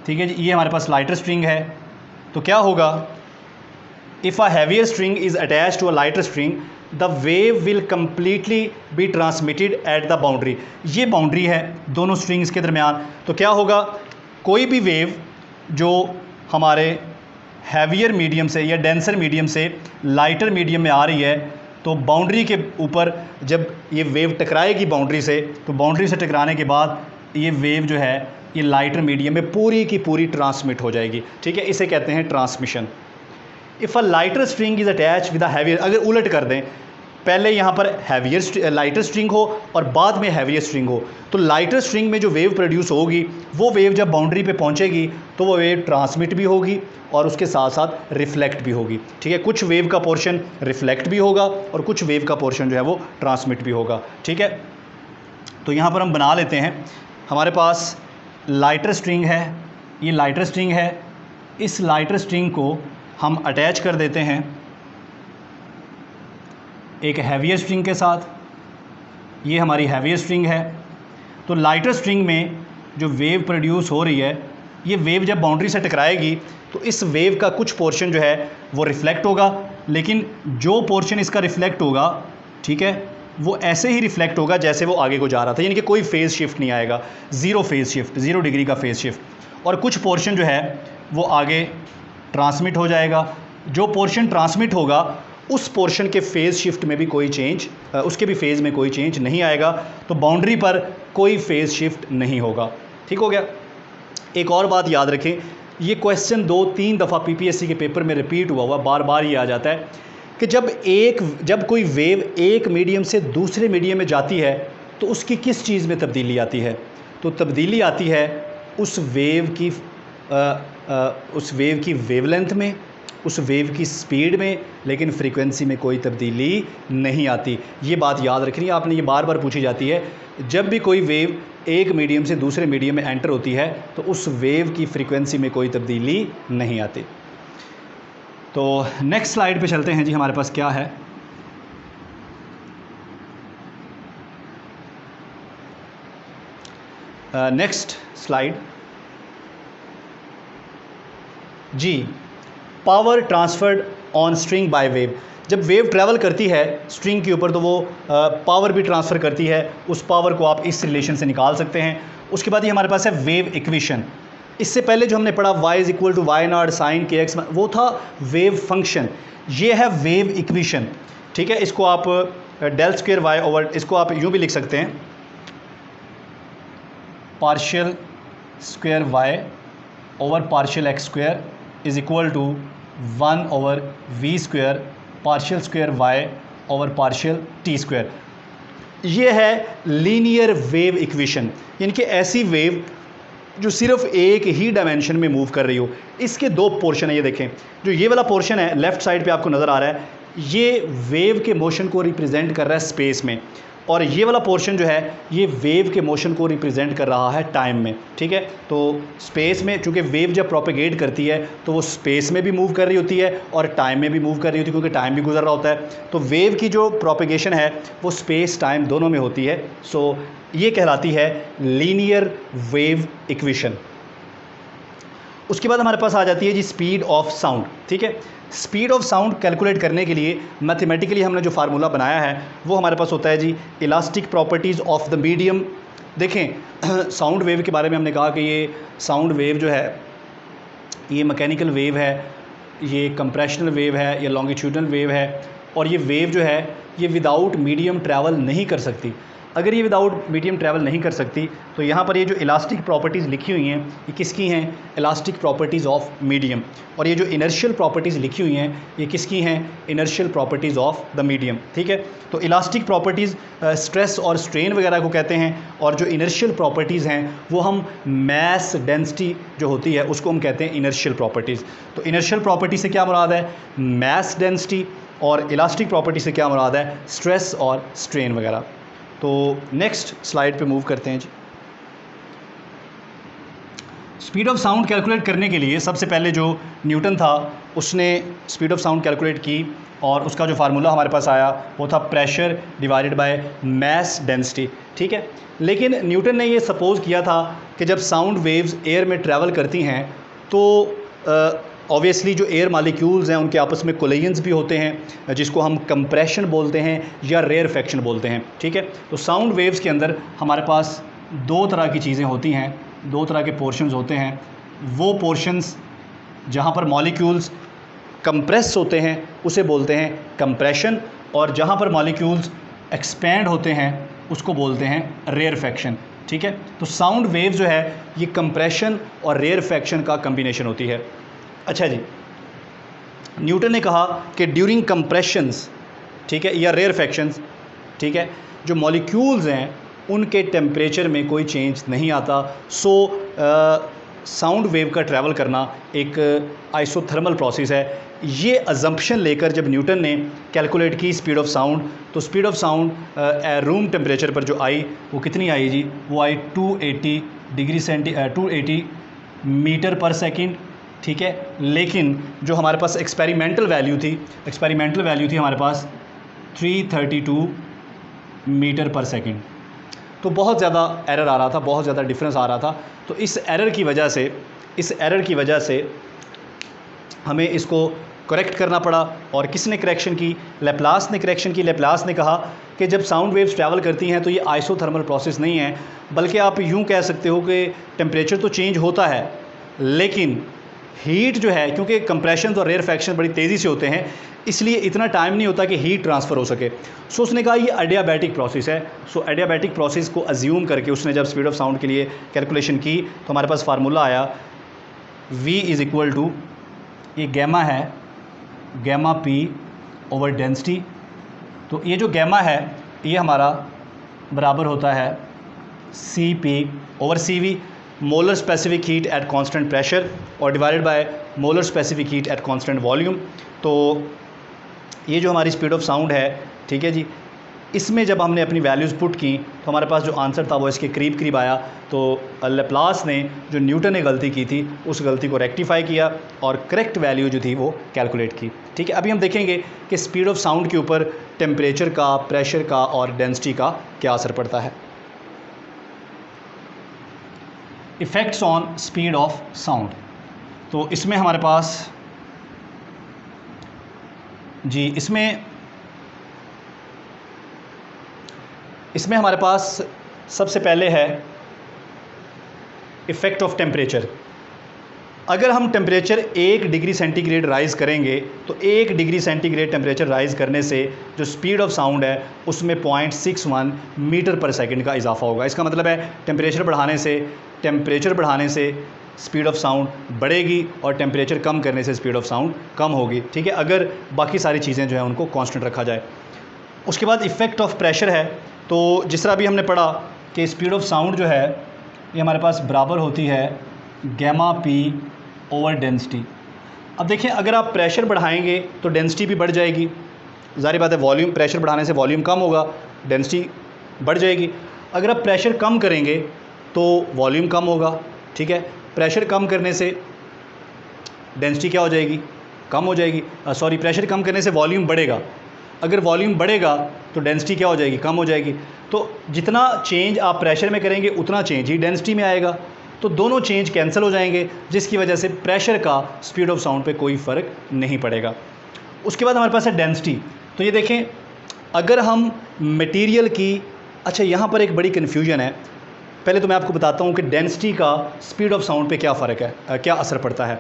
ठीक है जी, ये हमारे पास लाइटर स्ट्रिंग है, तो क्या होगा? If a heavier string is attach to a lighter string the wave will completely be transmitted at the boundary. ये बाउंड्री है दोनों स्ट्रिंग्स के दरमियान। तो क्या होगा? कोई भी वेव जो हमारे हैवियर मीडियम से या डेंसर मीडियम से लाइटर मीडियम में आ रही है, तो बाउंड्री के ऊपर जब ये वेव टकराएगी बाउंड्री से, तो बाउंड्री से टकराने के बाद ये वेव जो है ये लाइटर मीडियम में पूरी की पूरी ट्रांसमिट हो जाएगी। ठीक है, इसे कहते हैं transmission. If a lighter string is attach with a heavier, अगर उलट कर दें, पहले यहाँ पर हैवियर लाइटर स्ट्रिंग हो और बाद में हैवियर स्ट्रिंग हो, तो लाइटर स्ट्रिंग में जो वेव प्रोड्यूस होगी वो वेव जब बाउंड्री पे पहुँचेगी तो वो वेव ट्रांसमिट भी होगी और उसके साथ साथ रिफ्लेक्ट भी होगी। ठीक है, कुछ वेव का पोर्शन रिफ्लेक्ट भी होगा और कुछ वेव का पोर्शन जो है वो ट्रांसमिट भी होगा। ठीक है, तो यहाँ पर हम बना लेते हैं, हमारे पास लाइटर स्ट्रिंग है, ये लाइटर स्ट्रिंग है, इस लाइटर स्ट्रिंग को हम अटैच कर देते हैं एक हैवियर स्ट्रिंग के साथ। ये हमारी हैवियर स्ट्रिंग है। तो लाइटर स्ट्रिंग में जो वेव प्रोड्यूस हो रही है ये वेव जब बाउंड्री से टकराएगी तो इस वेव का कुछ पोर्शन जो है वो रिफ्लेक्ट होगा, लेकिन जो पोर्शन इसका रिफ्लेक्ट होगा, ठीक है, वो ऐसे ही रिफ्लेक्ट होगा जैसे वो आगे को जा रहा था, यानी कि कोई फेज़ शिफ्ट नहीं आएगा, ज़ीरो फेज़ शिफ्ट, 0 डिग्री का फेज़ शिफ्ट। और कुछ पोर्शन जो है वो आगे ट्रांसमिट हो जाएगा। जो पोर्शन ट्रांसमिट होगा उस पोर्शन के फेज़ शिफ्ट में भी कोई चेंज, उसके भी फेज़ में कोई चेंज नहीं आएगा, तो बाउंड्री पर कोई फेज़ शिफ्ट नहीं होगा। ठीक हो गया। एक और बात याद रखें, ये क्वेश्चन 2-3 दफ़ा पीपीएससी के पेपर में रिपीट हुआ, बार बार ये आ जाता है कि जब कोई वेव एक मीडियम से दूसरे मीडियम में जाती है तो उसकी किस चीज़ में तब्दीली आती है। तो तब्दीली आती है उस वेव की वेवलेंथ में, उस वेव की स्पीड में, लेकिन फ्रीक्वेंसी में कोई तब्दीली नहीं आती। ये बात याद रखनी है आपने, ये बार बार पूछी जाती है। जब भी कोई वेव एक मीडियम से दूसरे मीडियम में एंटर होती है तो उस वेव की फ्रीक्वेंसी में कोई तब्दीली नहीं आती। तो नेक्स्ट स्लाइड पे चलते हैं जी, हमारे पास क्या है। नेक्स्ट स्लाइड जी, power transferred on string by wave. जब वेव ट्रैवल करती है स्ट्रिंग के ऊपर तो वो पावर भी ट्रांसफ़र करती है। उस पावर को आप इस रिलेशन से निकाल सकते हैं। उसके बाद ये हमारे पास है वेव इक्वेशन। इससे पहले जो हमने पढ़ा y = y0 sin kx, वो था वेव फंक्शन। ये है वेव इक्वेशन, ठीक है। इसको आप del स्क्वायर y ओवर, इसको आप यूँ भी लिख सकते हैं, partial square y over partial x square is equal to 1 over v square partial square y over partial t square. ये है लीनियर वेव इक्वेशन, यानी कि ऐसी वेव जो सिर्फ एक ही डायमेंशन में मूव कर रही हो। इसके दो पोर्शन है, ये देखें, जो ये वाला पोर्शन है लेफ़्ट साइड पे आपको नज़र आ रहा है, ये वेव के मोशन को रिप्रेजेंट कर रहा है स्पेस में, और ये वाला पोर्शन जो है ये वेव के मोशन को रिप्रेजेंट कर रहा है टाइम में, ठीक है। तो स्पेस में, चूँकि वेव जब प्रोपेगेट करती है तो वो स्पेस में भी मूव कर रही होती है और टाइम में भी मूव कर रही होती है, क्योंकि टाइम भी गुजर रहा होता है। तो वेव की जो प्रोपेगेशन है वो स्पेस टाइम दोनों में होती है। सो ये कहलाती है लीनियर वेव इक्वेशन। उसके बाद हमारे पास आ जाती है जी स्पीड ऑफ साउंड, ठीक है। स्पीड ऑफ साउंड कैलकुलेट करने के लिए मैथमेटिकली हमने जो फार्मूला बनाया है वो हमारे पास होता है जी elastic properties of the medium. देखें साउंड वेव के बारे में हमने कहा कि ये साउंड वेव जो है ये मैकेनिकल वेव है, ये कंप्रेशनल वेव है, ये लॉन्गिट्यूडनल वेव है, और ये वेव जो है ये विदाउट मीडियम ट्रैवल नहीं कर सकती। अगर ये विदाउट मीडियम ट्रैवल नहीं कर सकती तो यहाँ पर ये जो इलास्टिक प्रॉपर्टीज़ लिखी हुई हैं ये किसकी हैं, इलास्टिक प्रॉपर्टीज़ ऑफ मीडियम। और ये जो इनर्शियल प्रॉपर्टीज़ लिखी हुई हैं ये किसकी हैं, inertial properties of the medium, ठीक है। तो इलास्टिक प्रॉपर्टीज़ स्ट्रेस और स्ट्रेन वगैरह को कहते हैं, और जो इनर्शियल प्रॉपर्टीज़ हैं वो हम मैस डेंसिटी जो होती है उसको हम कहते हैं इनर्शियल प्रॉपर्टीज़। तो इनर्शियल प्रॉपर्टी से क्या मुराद है, मैस डेंसिटी, और इलास्टिक प्रॉपर्टी से क्या मुराद है, स्ट्रेस और स्ट्रेन वगैरह। तो नेक्स्ट स्लाइड पे मूव करते हैं जी। स्पीड ऑफ साउंड कैलकुलेट करने के लिए सबसे पहले जो न्यूटन था उसने स्पीड ऑफ साउंड कैलकुलेट की, और उसका जो फार्मूला हमारे पास आया वो था pressure divided by mass density, ठीक है। लेकिन न्यूटन ने ये सपोज़ किया था कि जब साउंड वेव्स एयर में ट्रैवल करती हैं तो ऑब्वियसली जो एयर मालिक्यूल्स हैं उनके आपस में कोलिजन्स भी होते हैं, जिसको हम कंप्रेशन बोलते हैं या रेयरफेक्शन बोलते हैं, ठीक है। तो साउंड वेव्स के अंदर हमारे पास दो तरह की चीज़ें होती हैं, दो तरह के पोर्शंस होते हैं। वो पोर्शंस जहाँ पर मॉलिक्यूल्स कंप्रेस होते हैं उसे बोलते हैं कंप्रेशन, और जहाँ पर मॉलिक्यूल्स एक्सपैंड होते हैं उसको बोलते हैं रेयरफेक्शन, ठीक है। तो साउंड वेव जो है ये कंप्रेशन और रेयरफेक्शन का कम्बिनेशन होती है। अच्छा जी, न्यूटन ने कहा कि ड्यूरिंग कंप्रेशंस, ठीक है, या रेयरफेक्शंस, ठीक है, जो मॉलिक्यूल्स हैं उनके टेम्परेचर में कोई चेंज नहीं आता। सो साउंड वेव का ट्रैवल करना एक आइसोथर्मल प्रोसेस है। ये अजम्पशन लेकर जब न्यूटन ने कैलकुलेट की स्पीड ऑफ साउंड, तो speed of sound room temperature पर जो आई वो कितनी आई जी, वो आई 280 मीटर पर सेकेंड, ठीक है। लेकिन जो हमारे पास एक्सपेरिमेंटल वैल्यू थी हमारे पास 332 मीटर पर सेकेंड। तो बहुत ज़्यादा एरर आ रहा था, बहुत ज़्यादा डिफरेंस आ रहा था। तो इस एरर की वजह से इस एरर की वजह से हमें इसको करेक्ट करना पड़ा। और किसने करेक्शन की? लैप्लास ने करेक्शन की। लैप्लास ने कहा कि जब साउंड वेव्स ट्रैवल करती हैं तो ये आइसोथर्मल प्रोसेस नहीं है, बल्कि आप यूँ कह सकते हो कि टेम्परेचर तो चेंज होता है लेकिन हीट जो है, क्योंकि कंप्रेशन और रेयरफैक्शन बड़ी तेज़ी से होते हैं, इसलिए इतना टाइम नहीं होता कि हीट ट्रांसफ़र हो सके। सो उसने कहा ये एडियाबैटिक प्रोसेस है। सो एडियाबैटिक प्रोसेस को अज्यूम करके उसने जब स्पीड ऑफ साउंड के लिए कैलकुलेशन की तो हमारे पास फार्मूला आया v इज़ इक्वल टू, ये गैमा है, गैमा p ओवर डेंसिटी। तो ये जो गैमा है ये हमारा बराबर होता है Cp over Cv, molar specific heat at constant pressure, और divided by molar specific heat at constant volume. तो ये जो हमारी स्पीड ऑफ साउंड है, ठीक है जी, इसमें जब हमने अपनी वैल्यूज़ पुट की तो हमारे पास जो आंसर था वो इसके करीब करीब आया। तो लैप्लास ने, जो न्यूटन ने गलती की थी, उस गलती को रेक्टिफाई किया और करेक्ट वैल्यू जो थी वो कैलकुलेट की। ठीक है, अभी हम देखेंगे कि स्पीड ऑफ साउंड के ऊपर टेम्परेचर का, प्रेशर का और डेंसिटी का क्या असर पड़ता है। Effects on speed of sound. तो इसमें हमारे पास जी, इसमें हमारे पास सबसे पहले है इफ़ेक्ट ऑफ टेम्परेचर। अगर हम टेम्परेचर 1 डिग्री सेंटीग्रेड राइज़ करेंगे तो 1 डिग्री सेंटीग्रेड टेम्परेचर राइज़ करने से जो स्पीड ऑफ साउंड है उसमें 0.61 मीटर पर सेकंड का इजाफा होगा। इसका मतलब है टेम्परेचर बढ़ाने से स्पीड ऑफ साउंड बढ़ेगी और टेम्परेचर कम करने से स्पीड ऑफ साउंड कम होगी। ठीक है, अगर बाकी सारी चीज़ें जो है उनको कांस्टेंट रखा जाए। उसके बाद इफ़ेक्ट ऑफ प्रेशर है। तो जिस तरह अभी हमने पढ़ा कि स्पीड ऑफ साउंड जो है ये हमारे पास बराबर होती है गैमा p ओवर डेंसिटी। अब देखें, अगर आप प्रेशर बढ़ाएंगे तो डेंसिटी भी बढ़ जाएगी, ज़ाहिर बात है, वॉल्यूम, प्रेशर बढ़ाने से वॉल्यूम कम होगा, डेंसिटी बढ़ जाएगी। अगर आप प्रेशर कम करेंगे तो वॉल्यूम कम होगा। ठीक है, प्रेशर कम करने से डेंसिटी क्या हो जाएगी? कम हो जाएगी। सॉरी, प्रेशर कम करने से वॉल्यूम बढ़ेगा। अगर वॉल्यूम बढ़ेगा तो डेंसिटी क्या हो जाएगी? कम हो जाएगी। तो जितना चेंज आप प्रेशर में करेंगे उतना चेंज ही डेंसिटी में आएगा। तो दोनों चेंज कैंसिल हो जाएंगे, जिसकी वजह से प्रेशर का स्पीड ऑफ साउंड पे कोई फ़र्क नहीं पड़ेगा। उसके बाद हमारे पास है डेंसिटी। तो ये देखें, अगर हम मटेरियल की, अच्छा यहाँ पर एक बड़ी कन्फ्यूजन है। पहले तो मैं आपको बताता हूँ कि डेंसिटी का स्पीड ऑफ साउंड पे क्या फ़र्क है, क्या असर पड़ता है।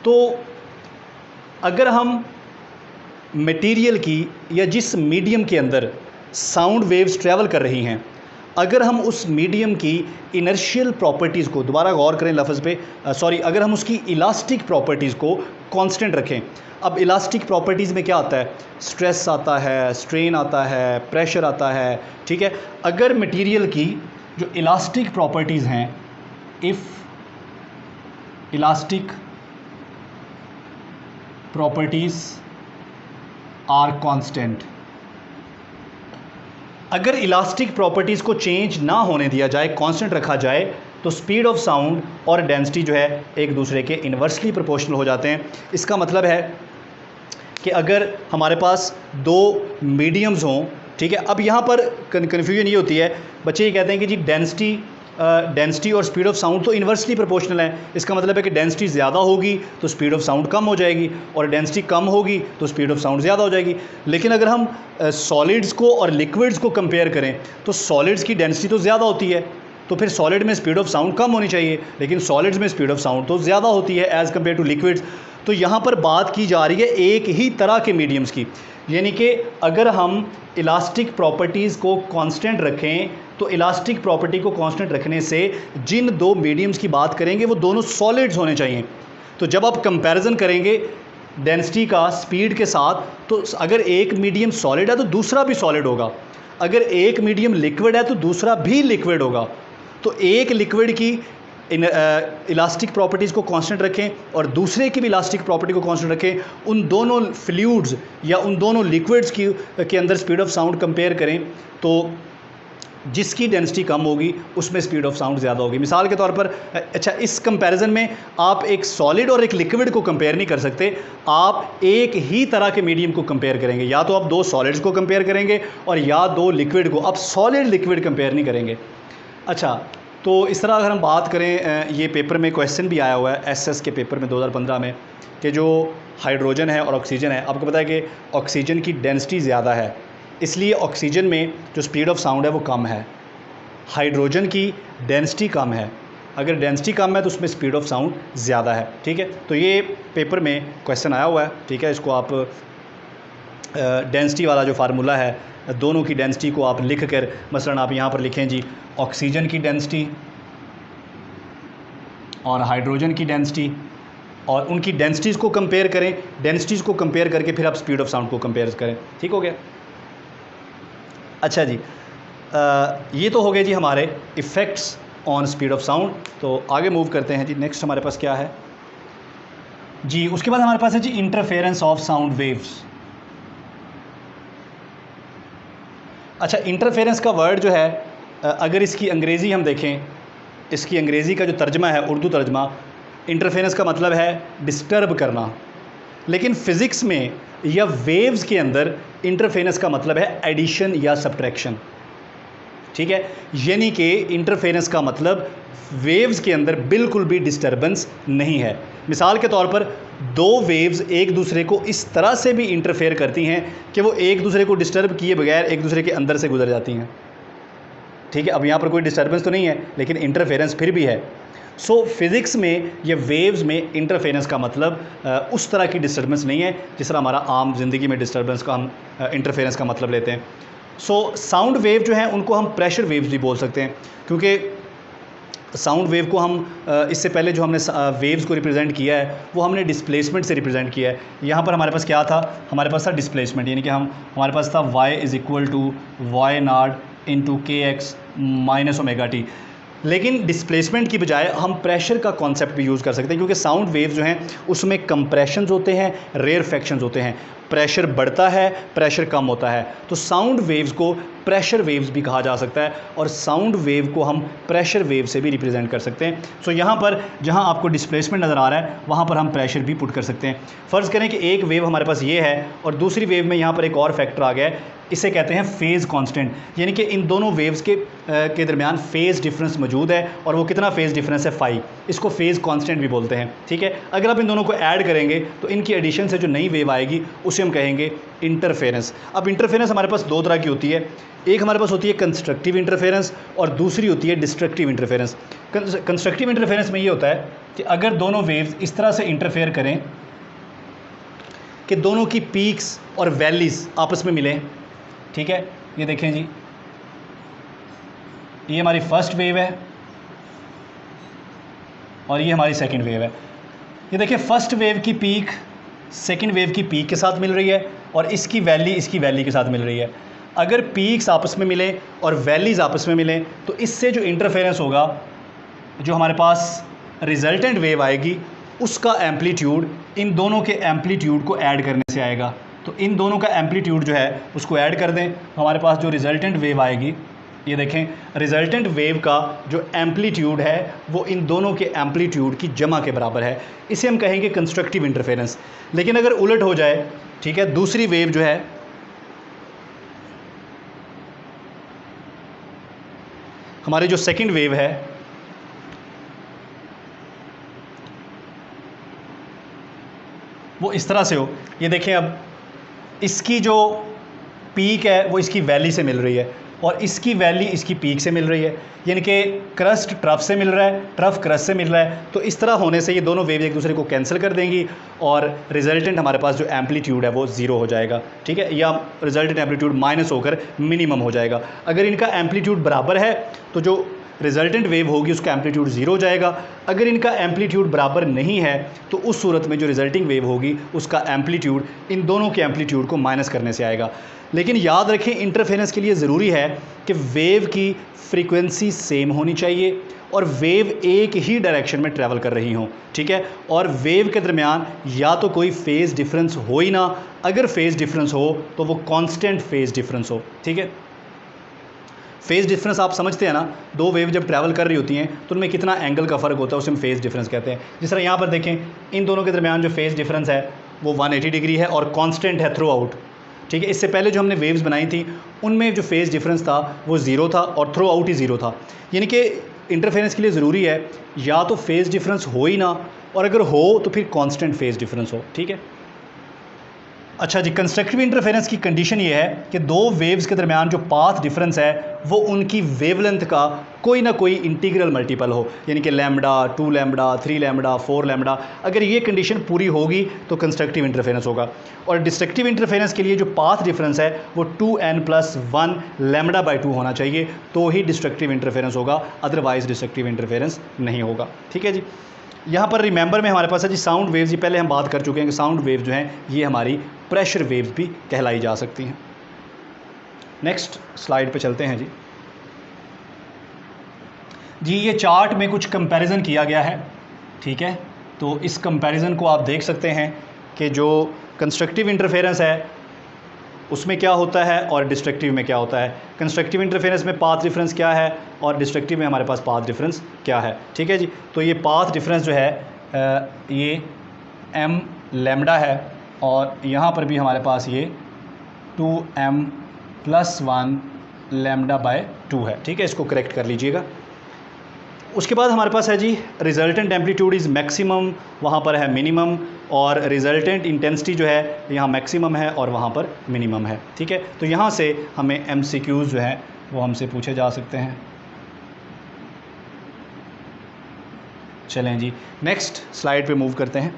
तो अगर हम मटेरियल की या जिस मीडियम के अंदर साउंड वेव्स ट्रैवल कर रही हैं, अगर हम उस मीडियम की इनर्शियल प्रॉपर्टीज़ को, दोबारा गौर करें लफ्ज़ पे, अगर हम उसकी इलास्टिक प्रॉपर्टीज़ को कांस्टेंट रखें। अब इलास्टिक प्रॉपर्टीज़ में क्या आता है? स्ट्रेस आता है, स्ट्रेन आता है, प्रेशर आता है। ठीक है, अगर मटेरियल की जो इलास्टिक प्रॉपर्टीज़ हैं, if elastic properties are constant, अगर इलास्टिक प्रॉपर्टीज़ को चेंज ना होने दिया जाए, कांस्टेंट रखा जाए, तो स्पीड ऑफ साउंड और डेंसिटी जो है एक दूसरे के इन्वर्सली प्रोपोर्शनल हो जाते हैं। इसका मतलब है कि अगर हमारे पास दो मीडियम्स हों, ठीक है, अब यहाँ पर कन्फ्यूजन ये होती है, बच्चे ये कहते हैं कि जी डेंसिटी और स्पीड ऑफ साउंड तो इन्वर्सली प्रोपोर्शनल है। इसका मतलब है कि डेंसिटी ज़्यादा होगी तो स्पीड ऑफ साउंड कम हो जाएगी, और डेंसिटी कम होगी तो स्पीड ऑफ साउंड ज़्यादा हो जाएगी। लेकिन अगर हम सॉलिड्स को और लिक्विड्स को कंपेयर करें तो सॉलिड्स की डेंसिटी तो ज़्यादा होती है, तो फिर सॉलिड में स्पीड ऑफ साउंड कम होनी चाहिए, लेकिन सॉलिड्स में स्पीड ऑफ साउंड तो ज़्यादा होती है एज़ कम्पेयर टू लिक्विड्स। तो यहाँ पर बात की जा रही है एक ही तरह के मीडियम्स की, यानी कि अगर हम इलास्टिक प्रॉपर्टीज़ को कांस्टेंट रखें तो इलास्टिक प्रॉपर्टी को कांस्टेंट रखने से जिन दो मीडियम्स की बात करेंगे वो दोनों सॉलिड्स होने चाहिए। तो जब आप कंपैरिजन करेंगे डेंसिटी का स्पीड के साथ, तो अगर एक मीडियम सॉलिड है तो दूसरा भी सॉलिड होगा, अगर एक मीडियम लिक्विड है तो दूसरा भी लिक्विड होगा। तो एक लिक्विड की इलास्टिक प्रॉपर्टीज़ को कांस्टेंट रखें और दूसरे की भी इलास्टिक प्रॉपर्टी को कांस्टेंट रखें, उन दोनों फ्लूइड्स या उन दोनों लिक्विड्स के अंदर स्पीड ऑफ साउंड कंपेयर करें तो जिसकी डेंसिटी कम होगी उसमें स्पीड ऑफ साउंड ज़्यादा होगी। मिसाल के तौर पर, अच्छा, इस कंपैरिजन में आप एक सॉलिड और एक लिक्विड को कंपेयर नहीं कर सकते, आप एक ही तरह के मीडियम को कंपेयर करेंगे। या तो आप दो सॉलिड्स को कंपेयर करेंगे और या दो लिक्विड को, आप सॉलिड लिक्विड कंपेयर नहीं करेंगे। अच्छा, तो इस तरह अगर हम बात करें, ये पेपर में क्वेश्चन भी आया हुआ है एसएस के पेपर में 2015 में, कि जो हाइड्रोजन है और ऑक्सीजन है, आपको पता है कि ऑक्सीजन की डेंसिटी ज़्यादा है, इसलिए ऑक्सीजन में जो स्पीड ऑफ साउंड है वो कम है, हाइड्रोजन की डेंसिटी कम है। अगर डेंसिटी कम है तो उसमें स्पीड ऑफ साउंड ज़्यादा है, ठीक है। तो ये पेपर में क्वेश्चन आया हुआ है, ठीक है। इसको आप डेंसिटी वाला जो फार्मूला है, दोनों की डेंसिटी को आप लिख कर, मसलन आप यहाँ पर लिखें जी ऑक्सीजन की डेंसिटी और हाइड्रोजन की डेंसिटी, और उनकी डेंसिटीज़ को कंपेयर करें, डेंसिटीज़ को कंपेयर करके फिर आप स्पीड ऑफ साउंड को कंपेयर करें, ठीक हो गया। अच्छा जी, ये तो हो गए जी हमारे effects on speed of sound. तो आगे मूव करते हैं जी, नेक्स्ट हमारे पास क्या है जी, उसके बाद हमारे पास है जी इंटरफेरेंस ऑफ साउंड वेव्स। अच्छा, इंटरफेरेंस का वर्ड जो है, अगर इसकी अंग्रेज़ी हम देखें, इसकी अंग्रेज़ी का जो तर्जमा है, उर्दू तर्जमा, इंटरफेरेंस का मतलब है डिस्टर्ब करना, लेकिन फ़िज़िक्स में या वेव्स के अंदर इंटरफेरेंस का मतलब है एडिशन या सब्ट्रैक्शन, ठीक है। यानी कि इंटरफेरेंस का मतलब वेव्स के अंदर बिल्कुल भी डिस्टर्बेंस नहीं है। मिसाल के तौर पर दो वेव्स एक दूसरे को इस तरह से भी इंटरफेयर करती हैं कि वो एक दूसरे को डिस्टर्ब किए बगैर एक दूसरे के अंदर से गुजर जाती हैं, ठीक है। अब यहाँ पर कोई डिस्टर्बेंस तो नहीं है, लेकिन इंटरफेरेंस फिर भी है। सो फिज़िक्स में या वेव्स में इंटरफेरेंस का मतलब उस तरह की डिस्टर्बेंस नहीं है जिस तरह हमारा आम ज़िंदगी में डिस्टर्बेंस का हम इंटरफेरेंस का मतलब लेते हैं। सो साउंड वेव जो है उनको हम प्रेशर वेव्स भी बोल सकते हैं, क्योंकि साउंड वेव को हम इससे पहले जो हमने वेव्स को रिप्रेजेंट किया है वो हमने डिस्प्लेसमेंट से रिप्रेजेंट किया है। यहाँ पर हमारे पास क्या था, हमारे पास था डिस्प्लेसमेंट, यानी कि हमारे पास था y = y0 × kx - ω/t। लेकिन डिस्प्लेसमेंट की बजाय हम प्रेशर का कॉन्सेप्ट भी यूज़ कर सकते हैं, क्योंकि साउंड वेव्स जो हैं उसमें कंप्रेशंस होते हैं, रेयरफेक्शंस होते हैं, प्रेशर बढ़ता है, प्रेशर कम होता है। तो साउंड वेव्स को प्रेशर वेव्स भी कहा जा सकता है, और साउंड वेव को हम प्रेशर वेव से भी रिप्रेजेंट कर सकते हैं। सो यहाँ पर जहाँ आपको डिस्प्लेसमेंट नज़र आ रहा है वहाँ पर हम प्रेशर भी पुट कर सकते हैं। फ़र्ज़ करें कि एक वेव हमारे पास ये है और दूसरी वेव में यहाँ पर एक और फैक्टर आ गया है, इसे कहते हैं फ़ेज़ कांस्टेंट, यानी कि इन दोनों वेव्स के दरमियान फ़ेज़ डिफरेंस मौजूद है, और वो कितना फ़ेज़ डिफरेंस है, फ़ाई। इसको फ़ेज़ कांस्टेंट भी बोलते हैं, ठीक है। अगर आप इन दोनों को ऐड करेंगे तो इनकी एडिशन से जो नई वेव आएगी उसे हम कहेंगे इंटरफेरेंस। अब इंटरफेरेंस हमारे पास दो तरह की होती है, एक हमारे पास होती है कंस्ट्रक्टिव इंटरफेरेंस और दूसरी होती है डिस्ट्रक्टिव इंटरफेरेंस। कंस्ट्रक्टिव इंटरफेरेंस में ये होता है कि अगर दोनों वेव्स इस तरह से इंटरफेयर करें कि दोनों की पीक्स और वैलीज़ आपस में मिलें, ठीक है। ये देखें जी, ये हमारी फर्स्ट वेव है और ये हमारी सेकंड वेव है। ये देखिए, फर्स्ट वेव की पीक सेकंड वेव की पीक के साथ मिल रही है और इसकी वैली के साथ मिल रही है। अगर पीक्स आपस में मिलें और वैलीज़ आपस में मिलें तो इससे जो इंटरफेरेंस होगा, जो हमारे पास रिजल्टेंट वेव आएगी, उसका एम्पलीट्यूड इन दोनों के एम्पलीट्यूड को ऐड करने से आएगा। तो इन दोनों का एम्पलीट्यूड जो है उसको ऐड कर दें, हमारे पास जो रिजल्टेंट वेव आएगी, ये देखें, रिजल्टेंट वेव का जो एम्पलीट्यूड है वो इन दोनों के एम्पलीट्यूड की जमा के बराबर है। इसे हम कहेंगे कंस्ट्रक्टिव इंटरफेरेंस। लेकिन अगर उलट हो जाए, ठीक है, दूसरी वेव जो है, हमारी जो सेकंड वेव है, वो इस तरह से हो, ये देखें, अब इसकी जो पीक है वो इसकी वैली से मिल रही है और इसकी वैली इसकी पीक से मिल रही है, यानी कि क्रस्ट ट्रफ से मिल रहा है, ट्रफ क्रस्ट से मिल रहा है। तो इस तरह होने से ये दोनों वेव एक दूसरे को कैंसिल कर देंगी और रिजल्टेंट हमारे पास जो एम्पलीट्यूड है वो ज़ीरो हो जाएगा, ठीक है, या रिजल्टेंट एम्पलीट्यूड माइनस होकर मिनिमम हो जाएगा। अगर इनका एम्पलीट्यूड बराबर है तो जो रिजल्टेंट वेव होगी उसका एम्पलीट्यूड ज़ीरो हो जाएगा। अगर इनका एम्पलीट्यूड बराबर नहीं है तो उस सूरत में जो रिजल्टिंग वेव होगी उसका एम्पलीट्यूड इन दोनों के एम्पलीट्यूड को माइनस करने से आएगा। लेकिन याद रखें, इंटरफेरेंस के लिए ज़रूरी है कि वेव की फ्रीक्वेंसी सेम होनी चाहिए और वेव एक ही डायरेक्शन में ट्रैवल कर रही हों, ठीक है, और वेव के दरमियान या तो कोई फेज़ डिफरेंस हो ही ना, अगर फेज़ डिफरेंस हो तो वो कांस्टेंट फेज़ डिफरेंस हो, ठीक है। फेज़ डिफरेंस आप समझते हैं ना, दो वेव जब ट्रैवल कर रही होती हैं तो उनमें कितना एंगल का फ़र्क होता है, उसे हम फेज़ डिफरेंस कहते हैं। जिस तरह यहाँ पर देखें, इन दोनों के दरमियान जो फेज़ डिफरेंस है वो 180 डिग्री है और कांस्टेंट है थ्रू आउट, ठीक है। इससे पहले जो हमने वेव्स बनाई थी उनमें जो फेज़ डिफरेंस था वो ज़ीरो था और थ्रू आउट ही ज़ीरो था, यानी कि इंटरफेरेंस के लिए ज़रूरी है या तो फेज़ डिफरेंस हो ही ना, और अगर हो तो फिर कांस्टेंट फेज़ डिफरेंस हो। ठीक है। अच्छा जी, कंस्ट्रक्टिव इंटरफेरेंस की कंडीशन ये है कि दो वेव्स के दरमियान जो पाथ डिफरेंस है वो उनकी वेवलेंथ का कोई ना कोई इंटीग्रल मल्टीपल हो, यानी कि लैम्बडा, 2 लैम्बडा, 3 लैम्बडा, 4 लैम्बडा। अगर ये कंडीशन पूरी होगी तो कंस्ट्रक्टिव इंटरफेरेंस होगा। और डिस्ट्रक्टिव इंटरफेरेंस के लिए जो पाथ डिफरेंस है वो 2n+1 लैम्बडा बाई 2 होना चाहिए, तो ही डिस्ट्रक्टिव इंटरफेरेंस होगा, अदरवाइज डिस्ट्रक्टिव इंटरफेरेंस नहीं होगा। ठीक है जी। यहाँ पर रिमेंबर में हमारे पास है जी साउंड वेव्स, ये पहले हम बात कर चुके हैं कि साउंड वेव जो हैं ये हमारी प्रेशर वेव्स भी कहलाई जा सकती हैं। नेक्स्ट स्लाइड पे चलते हैं जी। जी ये चार्ट में कुछ कंपैरिजन किया गया है। ठीक है, तो इस कंपैरिजन को आप देख सकते हैं कि जो कंस्ट्रक्टिव इंटरफेरेंस है उसमें क्या होता है और डिस्ट्रक्टिव में क्या होता है। कंस्ट्रक्टिव इंटरफेरेंस में पाथ डिफरेंस क्या है और डिस्ट्रक्टिव में हमारे पास पाथ डिफरेंस क्या है। ठीक है जी। तो ये पाथ डिफरेंस जो है ये m लैम्बडा है और यहाँ पर भी हमारे पास ये 2m+1 लैम्बडा बाय 2 है। ठीक है, इसको करेक्ट कर लीजिएगा। उसके बाद हमारे पास है जी रिजल्टेंट एम्पलीट्यूड इज़ मैक्सिमम, वहाँ पर है मिनिमम, और रिजल्टेंट इंटेंसिटी जो है यहाँ मैक्सिमम है और वहाँ पर मिनिमम है। ठीक है, तो यहाँ से हमें MCQs जो हैं वो हमसे पूछे जा सकते हैं। चलें जी, नेक्स्ट स्लाइड पे मूव करते हैं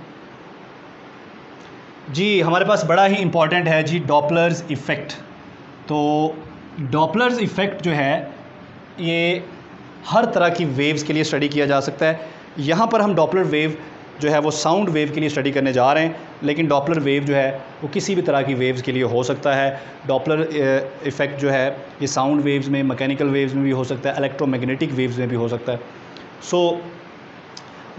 जी। हमारे पास बड़ा ही इम्पॉर्टेंट है जी डॉपलर्स इफ़ेक्ट। तो डॉपलर्स इफ़ेक्ट जो है ये हर तरह की वेव्स के लिए स्टडी किया जा सकता है। यहाँ पर हम डॉपलर वेव जो है वो साउंड वेव के लिए स्टडी करने जा रहे हैं, लेकिन डॉपलर वेव जो है वो किसी भी तरह की वेव्स के लिए हो सकता है। डॉपलर इफ़ेक्ट जो है ये साउंड वेव्स में, मैकेनिकल वेव्स में भी हो सकता है, इलेक्ट्रोमैग्नेटिक वेव्स में भी हो सकता है। सो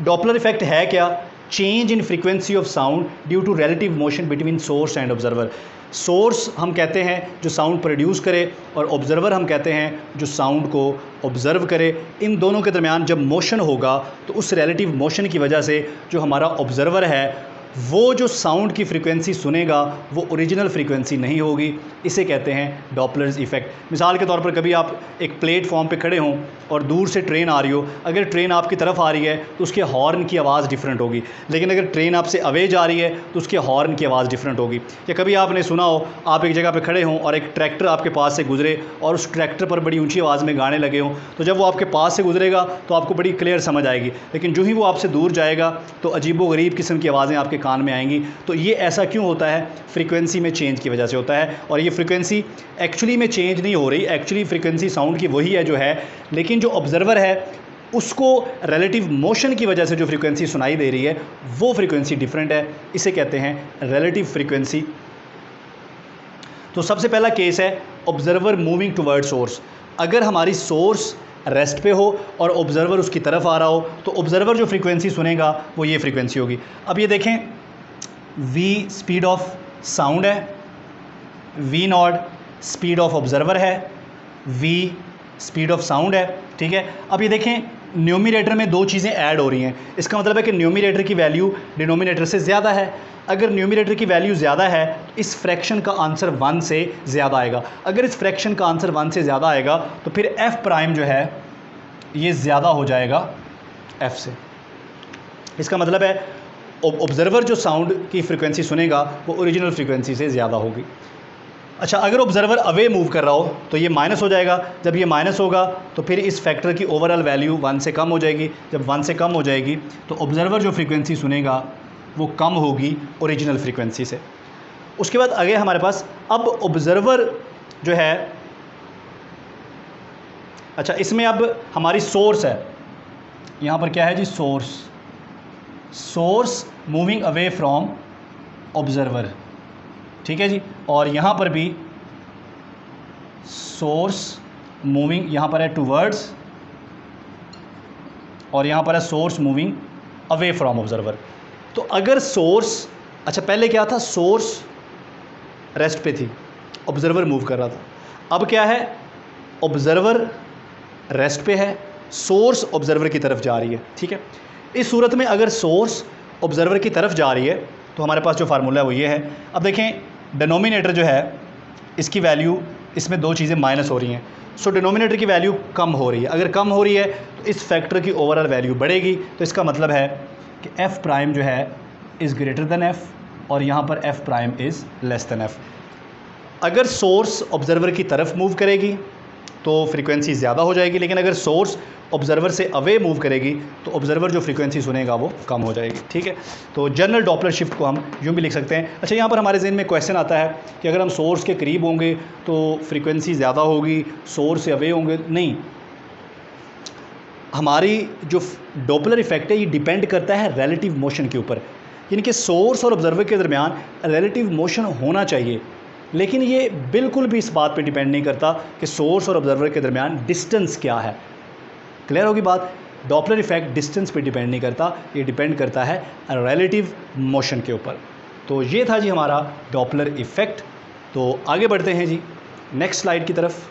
डॉपलर इफ़ेक्ट है क्या? Change in frequency of sound due to relative motion between source and observer. Source हम कहते हैं जो साउंड प्रोड्यूस करे, और ऑब्जर्वर हम कहते हैं जो साउंड को ऑब्ज़र्व करे। इन दोनों के दरमियान जब मोशन होगा तो उस रिलेटिव मोशन की वजह से जो हमारा ऑब्जर्वर है वो जो साउंड की फ्रीक्वेंसी सुनेगा वो ओरिजिनल फ्रीक्वेंसी नहीं होगी, इसे कहते हैं डॉपलर्स इफ़ेक्ट। मिसाल के तौर पर कभी आप एक प्लेटफॉर्म पे खड़े हों और दूर से ट्रेन आ रही हो, अगर ट्रेन आपकी तरफ आ रही है तो उसके हॉर्न की आवाज़ डिफरेंट होगी, लेकिन अगर ट्रेन आपसे अवे जा रही है तो उसके हॉर्न की आवाज़ डिफरेंट होगी। या कभी आपने सुना हो आप एक जगह पर खड़े हों और एक ट्रैक्टर आपके पास से गुजरे और उस ट्रैक्टर पर बड़ी ऊँची आवाज़ में गाने लगे हों, तो जब वो आपके पास से गुजरेगा तो आपको बड़ी क्लियर समझ आएगी, लेकिन जो ही वो आपसे दूर जाएगा तो अजीबो-गरीब किस्म की आवाज़ें आपके कान में आएंगी। तो ये ऐसा क्यों होता है? फ्रीक्वेंसी में चेंज की वजह से होता है। और ये फ्रीक्वेंसी एक्चुअली में चेंज नहीं हो रही, एक्चुअली फ्रीक्वेंसी साउंड की वही है जो है, लेकिन जो ऑब्जर्वर है उसको रिलेटिव मोशन की वजह से जो फ्रीक्वेंसी सुनाई दे रही है वो फ्रीक्वेंसी डिफरेंट है, इसे कहते हैं रिलेटिव फ्रीक्वेंसी। तो सबसे पहला केस है ऑब्जर्वर मूविंग टुवर्ड सोर्स। अगर हमारी सोर्स रेस्ट पे हो और ऑब्जर्वर उसकी तरफ आ रहा हो तो ऑब्जर्वर जो फ्रीक्वेंसी सुनेगा वो ये फ्रीक्वेंसी होगी। अब ये देखें, v स्पीड ऑफ साउंड है, v not speed of observer है, v स्पीड ऑफ साउंड है। ठीक है, अब ये देखें न्यूमिनेटर में दो चीज़ें ऐड हो रही हैं, इसका मतलब है कि न्यूमिनेटर की वैल्यू डिनोमिनेटर से ज़्यादा है। अगर न्यूमिनेटर की वैल्यू ज़्यादा है तो इस फ्रैक्शन का आंसर 1 से ज़्यादा आएगा। अगर इस फ्रैक्शन का आंसर 1 से ज़्यादा आएगा तो फिर f प्राइम जो है ये ज़्यादा हो जाएगा f से। इसका मतलब है ऑब्जर्वर जो साउंड की फ्रीक्वेंसी सुनेगा वो ओरिजिनल फ्रीक्वेंसी से ज़्यादा होगी। अच्छा, अगर ऑब्जर्वर अवे मूव कर रहा हो तो ये माइनस हो जाएगा। जब ये माइनस होगा तो फिर इस फैक्टर की ओवरऑल वैल्यू 1 से कम हो जाएगी। जब 1 से कम हो जाएगी तो ऑब्जर्वर जो फ्रीक्वेंसी सुनेगा वो कम होगी ओरिजिनल फ्रीक्वेंसी से। उसके बाद आगे हमारे पास अब ऑब्जर्वर जो है, अच्छा इसमें अब हमारी सोर्स है, यहाँ पर क्या है जी, source moving away from observer. ठीक है जी, और यहाँ पर भी सोर्स मूविंग, यहाँ पर है टूवर्ड्स और यहाँ पर है source moving away from observer. तो अगर सोर्स, अच्छा पहले क्या था, सोर्स रेस्ट पे थी, ऑब्जर्वर मूव कर रहा था। अब क्या है, ऑब्जर्वर रेस्ट पे है, सोर्स ऑब्जर्वर की तरफ जा रही है। ठीक है, इस सूरत में अगर सोर्स ऑब्जर्वर की तरफ जा रही है तो हमारे पास जो फार्मूला है वो ये है। अब देखें डिनोमिनेटर जो है इसकी वैल्यू, इसमें दो चीज़ें माइनस हो रही हैं, सो डिनोमिनेटर की वैल्यू कम हो रही है। अगर कम हो रही है तो इस फैक्टर की ओवरऑल वैल्यू बढ़ेगी। तो इसका मतलब है कि एफ प्राइम जो है इज़ ग्रेटर देन एफ, और यहाँ पर F prime is less than F. अगर सोर्स ऑब्जर्वर की तरफ मूव करेगी तो फ्रीक्वेंसी ज़्यादा हो जाएगी, लेकिन अगर सोर्स ऑब्जर्वर से अवे मूव करेगी तो ऑब्जर्वर जो फ्रीक्वेंसी सुनेगा वो कम हो जाएगी। ठीक है, तो जनरल डॉपलर शिफ्ट को हम यूँ भी लिख सकते हैं। अच्छा, यहाँ पर हमारे ज़हन में क्वेश्चन आता है कि अगर हम सोर्स के करीब होंगे तो फ्रीक्वेंसी ज़्यादा होगी, सोर्स से अवे होंगे। नहीं, हमारी जो डॉपलर इफेक्ट है ये डिपेंड करता है रिलेटिव मोशन के ऊपर, यानी कि सोर्स और ऑब्जर्वर के दरमियान रिलेटिव मोशन होना चाहिए, लेकिन ये बिल्कुल भी इस बात पे डिपेंड नहीं करता कि सोर्स और ऑब्जर्वर के दरमियान डिस्टेंस क्या है। क्लियर होगी बात? डॉपलर इफेक्ट डिस्टेंस पे डिपेंड नहीं करता, ये डिपेंड करता है रिलेटिव मोशन के ऊपर। तो ये था जी हमारा डॉपलर इफेक्ट। तो आगे बढ़ते हैं जी नेक्स्ट स्लाइड की तरफ।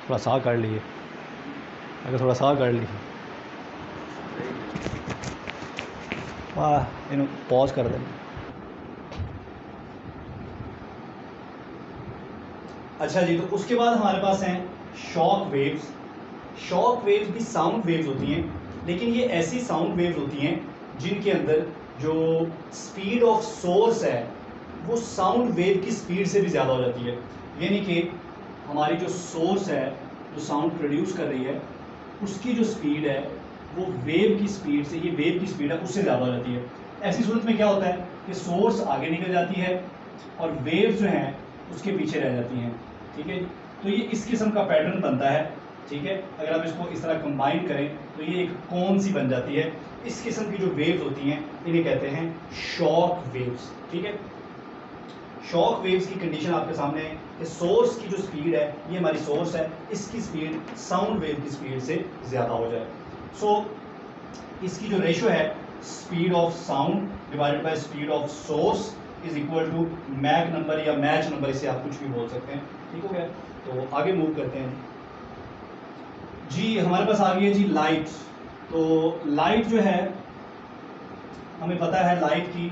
थोड़ा सा कर लिए, अगर थोड़ा सा कर लिए, वाह, इन पॉज कर दें। अच्छा जी, तो उसके बाद हमारे पास हैं शॉक वेव्स। शॉक वेव्स भी साउंड वेव्स होती हैं, लेकिन ये ऐसी साउंड वेव्स होती हैं जिनके अंदर जो स्पीड ऑफ सोर्स है वो साउंड वेव की स्पीड से भी ज़्यादा हो जाती है। यानी कि हमारी जो सोर्स है जो साउंड प्रोड्यूस कर रही है उसकी जो स्पीड है वो वेव की स्पीड से, ये वेव की स्पीड है उससे ज़्यादा हो जाती है। ऐसी सूरत में क्या होता है कि सोर्स आगे निकल जाती है और वेव जो हैं उसके पीछे रह जाती हैं। ठीक है, तो ये इस किस्म का पैटर्न बनता है। ठीक है, अगर आप इसको इस तरह कंबाइन करें तो ये एक कौन सी बन जाती है। इस किस्म की जो वेव्स होती हैं इन्हें कहते हैं शॉक वेव्स। ठीक है, शॉक वेव्स की कंडीशन आपके सामने है कि सोर्स की जो स्पीड है, ये हमारी सोर्स है, इसकी स्पीड साउंड वेव की स्पीड से ज़्यादा हो जाए। सो इसकी जो रेशो है speed of sound divided by speed of source is equal to Mach number या मैच नंबर, इसे आप कुछ भी बोल सकते हैं। ठीक हो गया, तो आगे मूव करते हैं जी। हमारे पास आ गई है जी लाइट। तो लाइट जो है हमें पता है लाइट की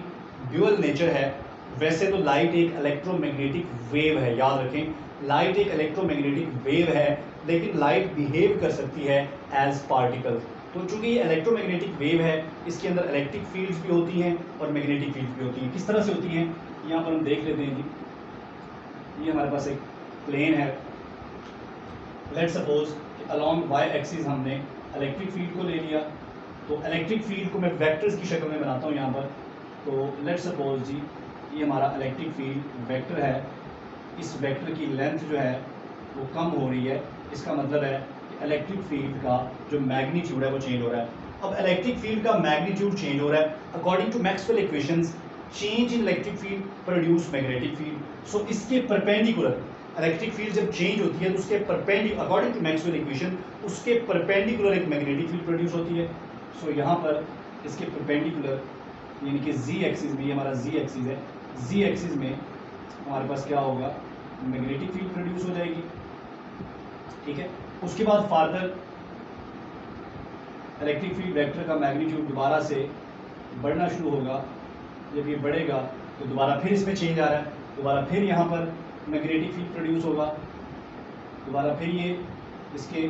ड्यूअल नेचर है। वैसे तो लाइट एक इलेक्ट्रोमैग्नेटिक वेव है, याद रखें लाइट एक इलेक्ट्रोमैग्नेटिक वेव है, लेकिन लाइट बिहेव कर सकती है एज पार्टिकल। तो चूंकि ये इलेक्ट्रोमैग्नेटिक वेव है इसके अंदर इलेक्ट्रिक फील्ड्स भी होती हैं और मैग्नेटिक फील्ड्स भी होती हैं। किस तरह से होती हैं यहाँ पर हम देख लेते हैं जी। ये हमारे पास एक प्लेन है, let's suppose along y axis हमने इलेक्ट्रिक फील्ड को ले लिया। तो इलेक्ट्रिक फील्ड को मैं वेक्टर्स की शक्ल में बनाता हूँ यहाँ पर। तो लेट्स सपोज जी ये हमारा इलेक्ट्रिक फील्ड वेक्टर है, इस वेक्टर की लेंथ जो है वो कम हो रही है। इसका मतलब है कि इलेक्ट्रिक फील्ड का जो मैग्नीट्यूड है वो चेंज हो रहा है। अब इलेक्ट्रिक फील्ड का मैग्नीट्यूड चेंज हो रहा है according to Maxwell equations, change in electric field produce magnetic field. So इसके परपेंडिकुलर इलेक्ट्रिक फील्ड जब चेंज होती है तो उसके perpendicular according to Maxwell equation उसके परपेंडिकुलर एक मैग्नेटिक फील्ड प्रोड्यूस होती है। सो यहाँ पर इसके परपेंडिकुलर यानी कि जी एक्सिस में, ये हमारा जी एक्सिस है, जी एक्सिस में हमारे पास क्या होगा, मैग्नेटिक फील्ड प्रोड्यूस हो जाएगी। ठीक है, उसके बाद फार्दर इलेक्ट्रिक फील्ड वेक्टर का मैग्नीट्यूड दोबारा से बढ़ना शुरू होगा। जब ये बढ़ेगा तो दोबारा फिर इसमें चेंज आ रहा है, दोबारा फिर यहाँ पर मैग्नेटिक फील्ड प्रोड्यूस होगा, दोबारा फिर ये इसके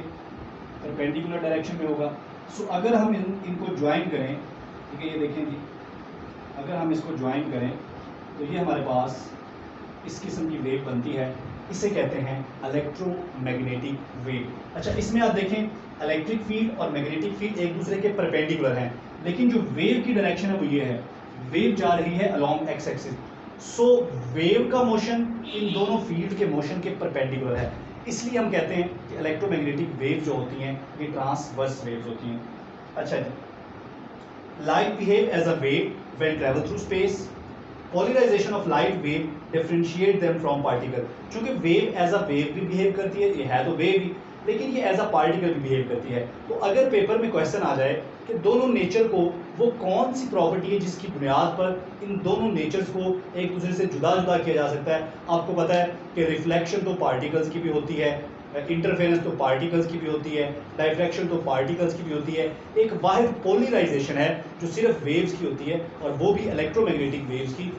परपेंडिकुलर डायरेक्शन में होगा। सो अगर हम इनको ज्वाइन करें, ठीक है, ये देखें जी, अगर हम इसको ज्वाइन करें तो ये हमारे पास इस किस्म की वेव बनती है, इसे कहते हैं इलेक्ट्रोमैग्नेटिक वेव। अच्छा, इसमें आप देखें इलेक्ट्रिक फील्ड और मैग्नेटिक फील्ड एक दूसरे के परपेंडिकुलर हैं, लेकिन जो वेव की डायरेक्शन है वो ये है, वेव जा रही है अलोंग एक्स एक्सिस। सो वेव का मोशन इन दोनों फील्ड के मोशन के परपेंडिकुलर है, इसलिए हम कहते हैं कि इलेक्ट्रोमैग्नेटिक वेव जो होती हैं ये ट्रांसवर्स वेव्स होती हैं। अच्छा जी, light behave as a wave when travel through space. Polarization of light wave differentiate them from particle. चूंकि वेव एज अ वेव भी बिहेव करती है, ये है तो वेव ही, लेकिन ये एज अ पार्टिकल भी बिहेव करती है। तो अगर पेपर में क्वेश्चन आ जाए कि दोनों नेचर को, वो कौन सी प्रॉपर्टी है जिसकी बुनियाद पर इन दोनों नेचर्स को एक दूसरे से जुदा जुदा किया जा सकता है। आपको पता है कि रिफ्लेक्शन तो पार्टिकल्स की भी होती है, इंटरफेरेंस तो पार्टिकल्स की भी होती है, डायफ्रैक्शन तो पार्टिकल्स की भी होती है। एक वाहिद पोलराइजेशन है जो सिर्फ वेव्स की होती है, और वो भी इलेक्ट्रोमैग्नेटिक वेव्स की।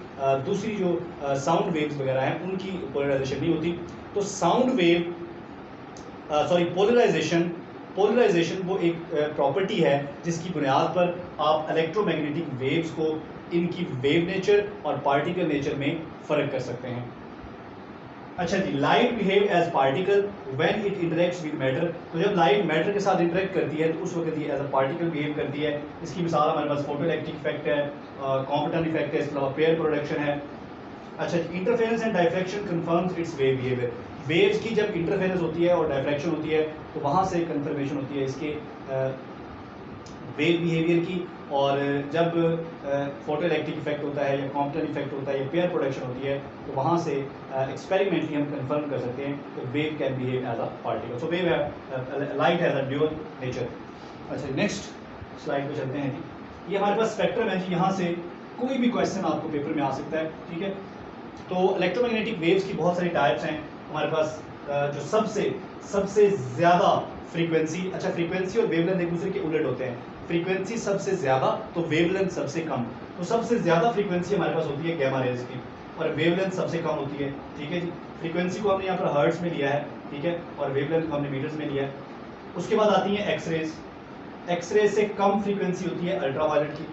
दूसरी जो साउंड वेव्स वगैरह हैं उनकी पोलराइजेशन नहीं होती। तो साउंड वेव पोलराइजेशन वो एक प्रॉपर्टी है जिसकी बुनियाद पर आप इलेक्ट्रोमैग्नेटिक वेव्स को इनकी वेव नेचर और पार्टिकल नेचर में फ़र्क कर सकते हैं। अच्छा जी, light behave as particle when it interacts with matter. तो जब लाइट मैटर के साथ इंटरेक्ट करती है तो उस वक्त ये एज अ पार्टिकल बिहेव करती है। इसकी मिसाल हमारे पास फोटो इलेक्ट्रिक इफेक्ट है, कॉम्पिटन इफेक्ट है, इसके अलावा पेयर प्रोडक्शन है। अच्छा, interference and diffraction confirms it's wave behaviour. Waves की जब इंटरफेरेंस होती है और डायफ्रैक्शन होती है तो वहाँ से कंफर्मेशन होती है इसके वेव बिहेवियर की। और जब फोटो इलेक्ट्रिक इफेक्ट होता है या कॉम्पिटन इफेक्ट होता है या पेयर प्रोडक्शन होती है तो वहाँ से एक्सपेरिमेंटली हम कंफर्म कर सकते हैं कि wave can behave as a particle. So wave light has a dual nature. अच्छा, नेक्स्ट स्लाइड पे चलते हैं जी। ये हमारे पास स्पेक्ट्रम है जी, यहाँ से कोई भी क्वेश्चन आपको पेपर में आ सकता है, ठीक है। तो इलेक्ट्रोमैग्नेटिक वेव्स की बहुत सारी टाइप्स हैं हमारे पास। जो सबसे ज़्यादा फ्रीक्वेंसी, अच्छा फ्रीक्वेंसी और वेवलेंथ एक दूसरे के उलट होते हैं। फ्रीक्वेंसी सबसे ज़्यादा तो वेवलेंथ सबसे कम। तो सबसे ज़्यादा फ्रीक्वेंसी हमारे पास होती है गैमा रेज की, और वेवलेंथ सबसे कम होती है, ठीक है जी। फ्रीक्वेंसी को हमने यहाँ पर हर्ट्ज में लिया है, ठीक है, और वेवलेंथ को हमने मीटर्स में लिया है। उसके बाद आती है एक्सरेज। एक्सरेज से कम फ्रीक्वेंसी होती है अल्ट्रावायलेट की,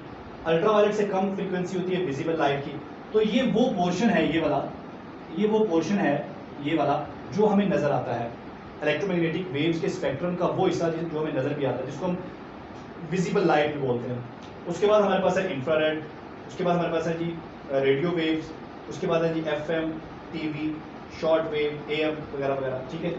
अल्ट्रावायलेट से कम फ्रीक्वेंसी होती है विजिबल लाइट की। तो ये वो पोर्शन है, ये वो पोर्शन है ये वाला जो हमें नज़र आता है इलेक्ट्रोमैग्नेटिक वेव्स के स्पेक्ट्रम का, वो हिस्सा जो हमें नज़र भी आता है, जिसको हम विजिबल लाइट भी बोलते हैं। उसके बाद हमारे पास है इंफ्रारेड, उसके बाद हमारे पास है जी रेडियो वेव्स, उसके बाद है जी FM, TV, short wave, AM वगैरह वगैरह, ठीक है।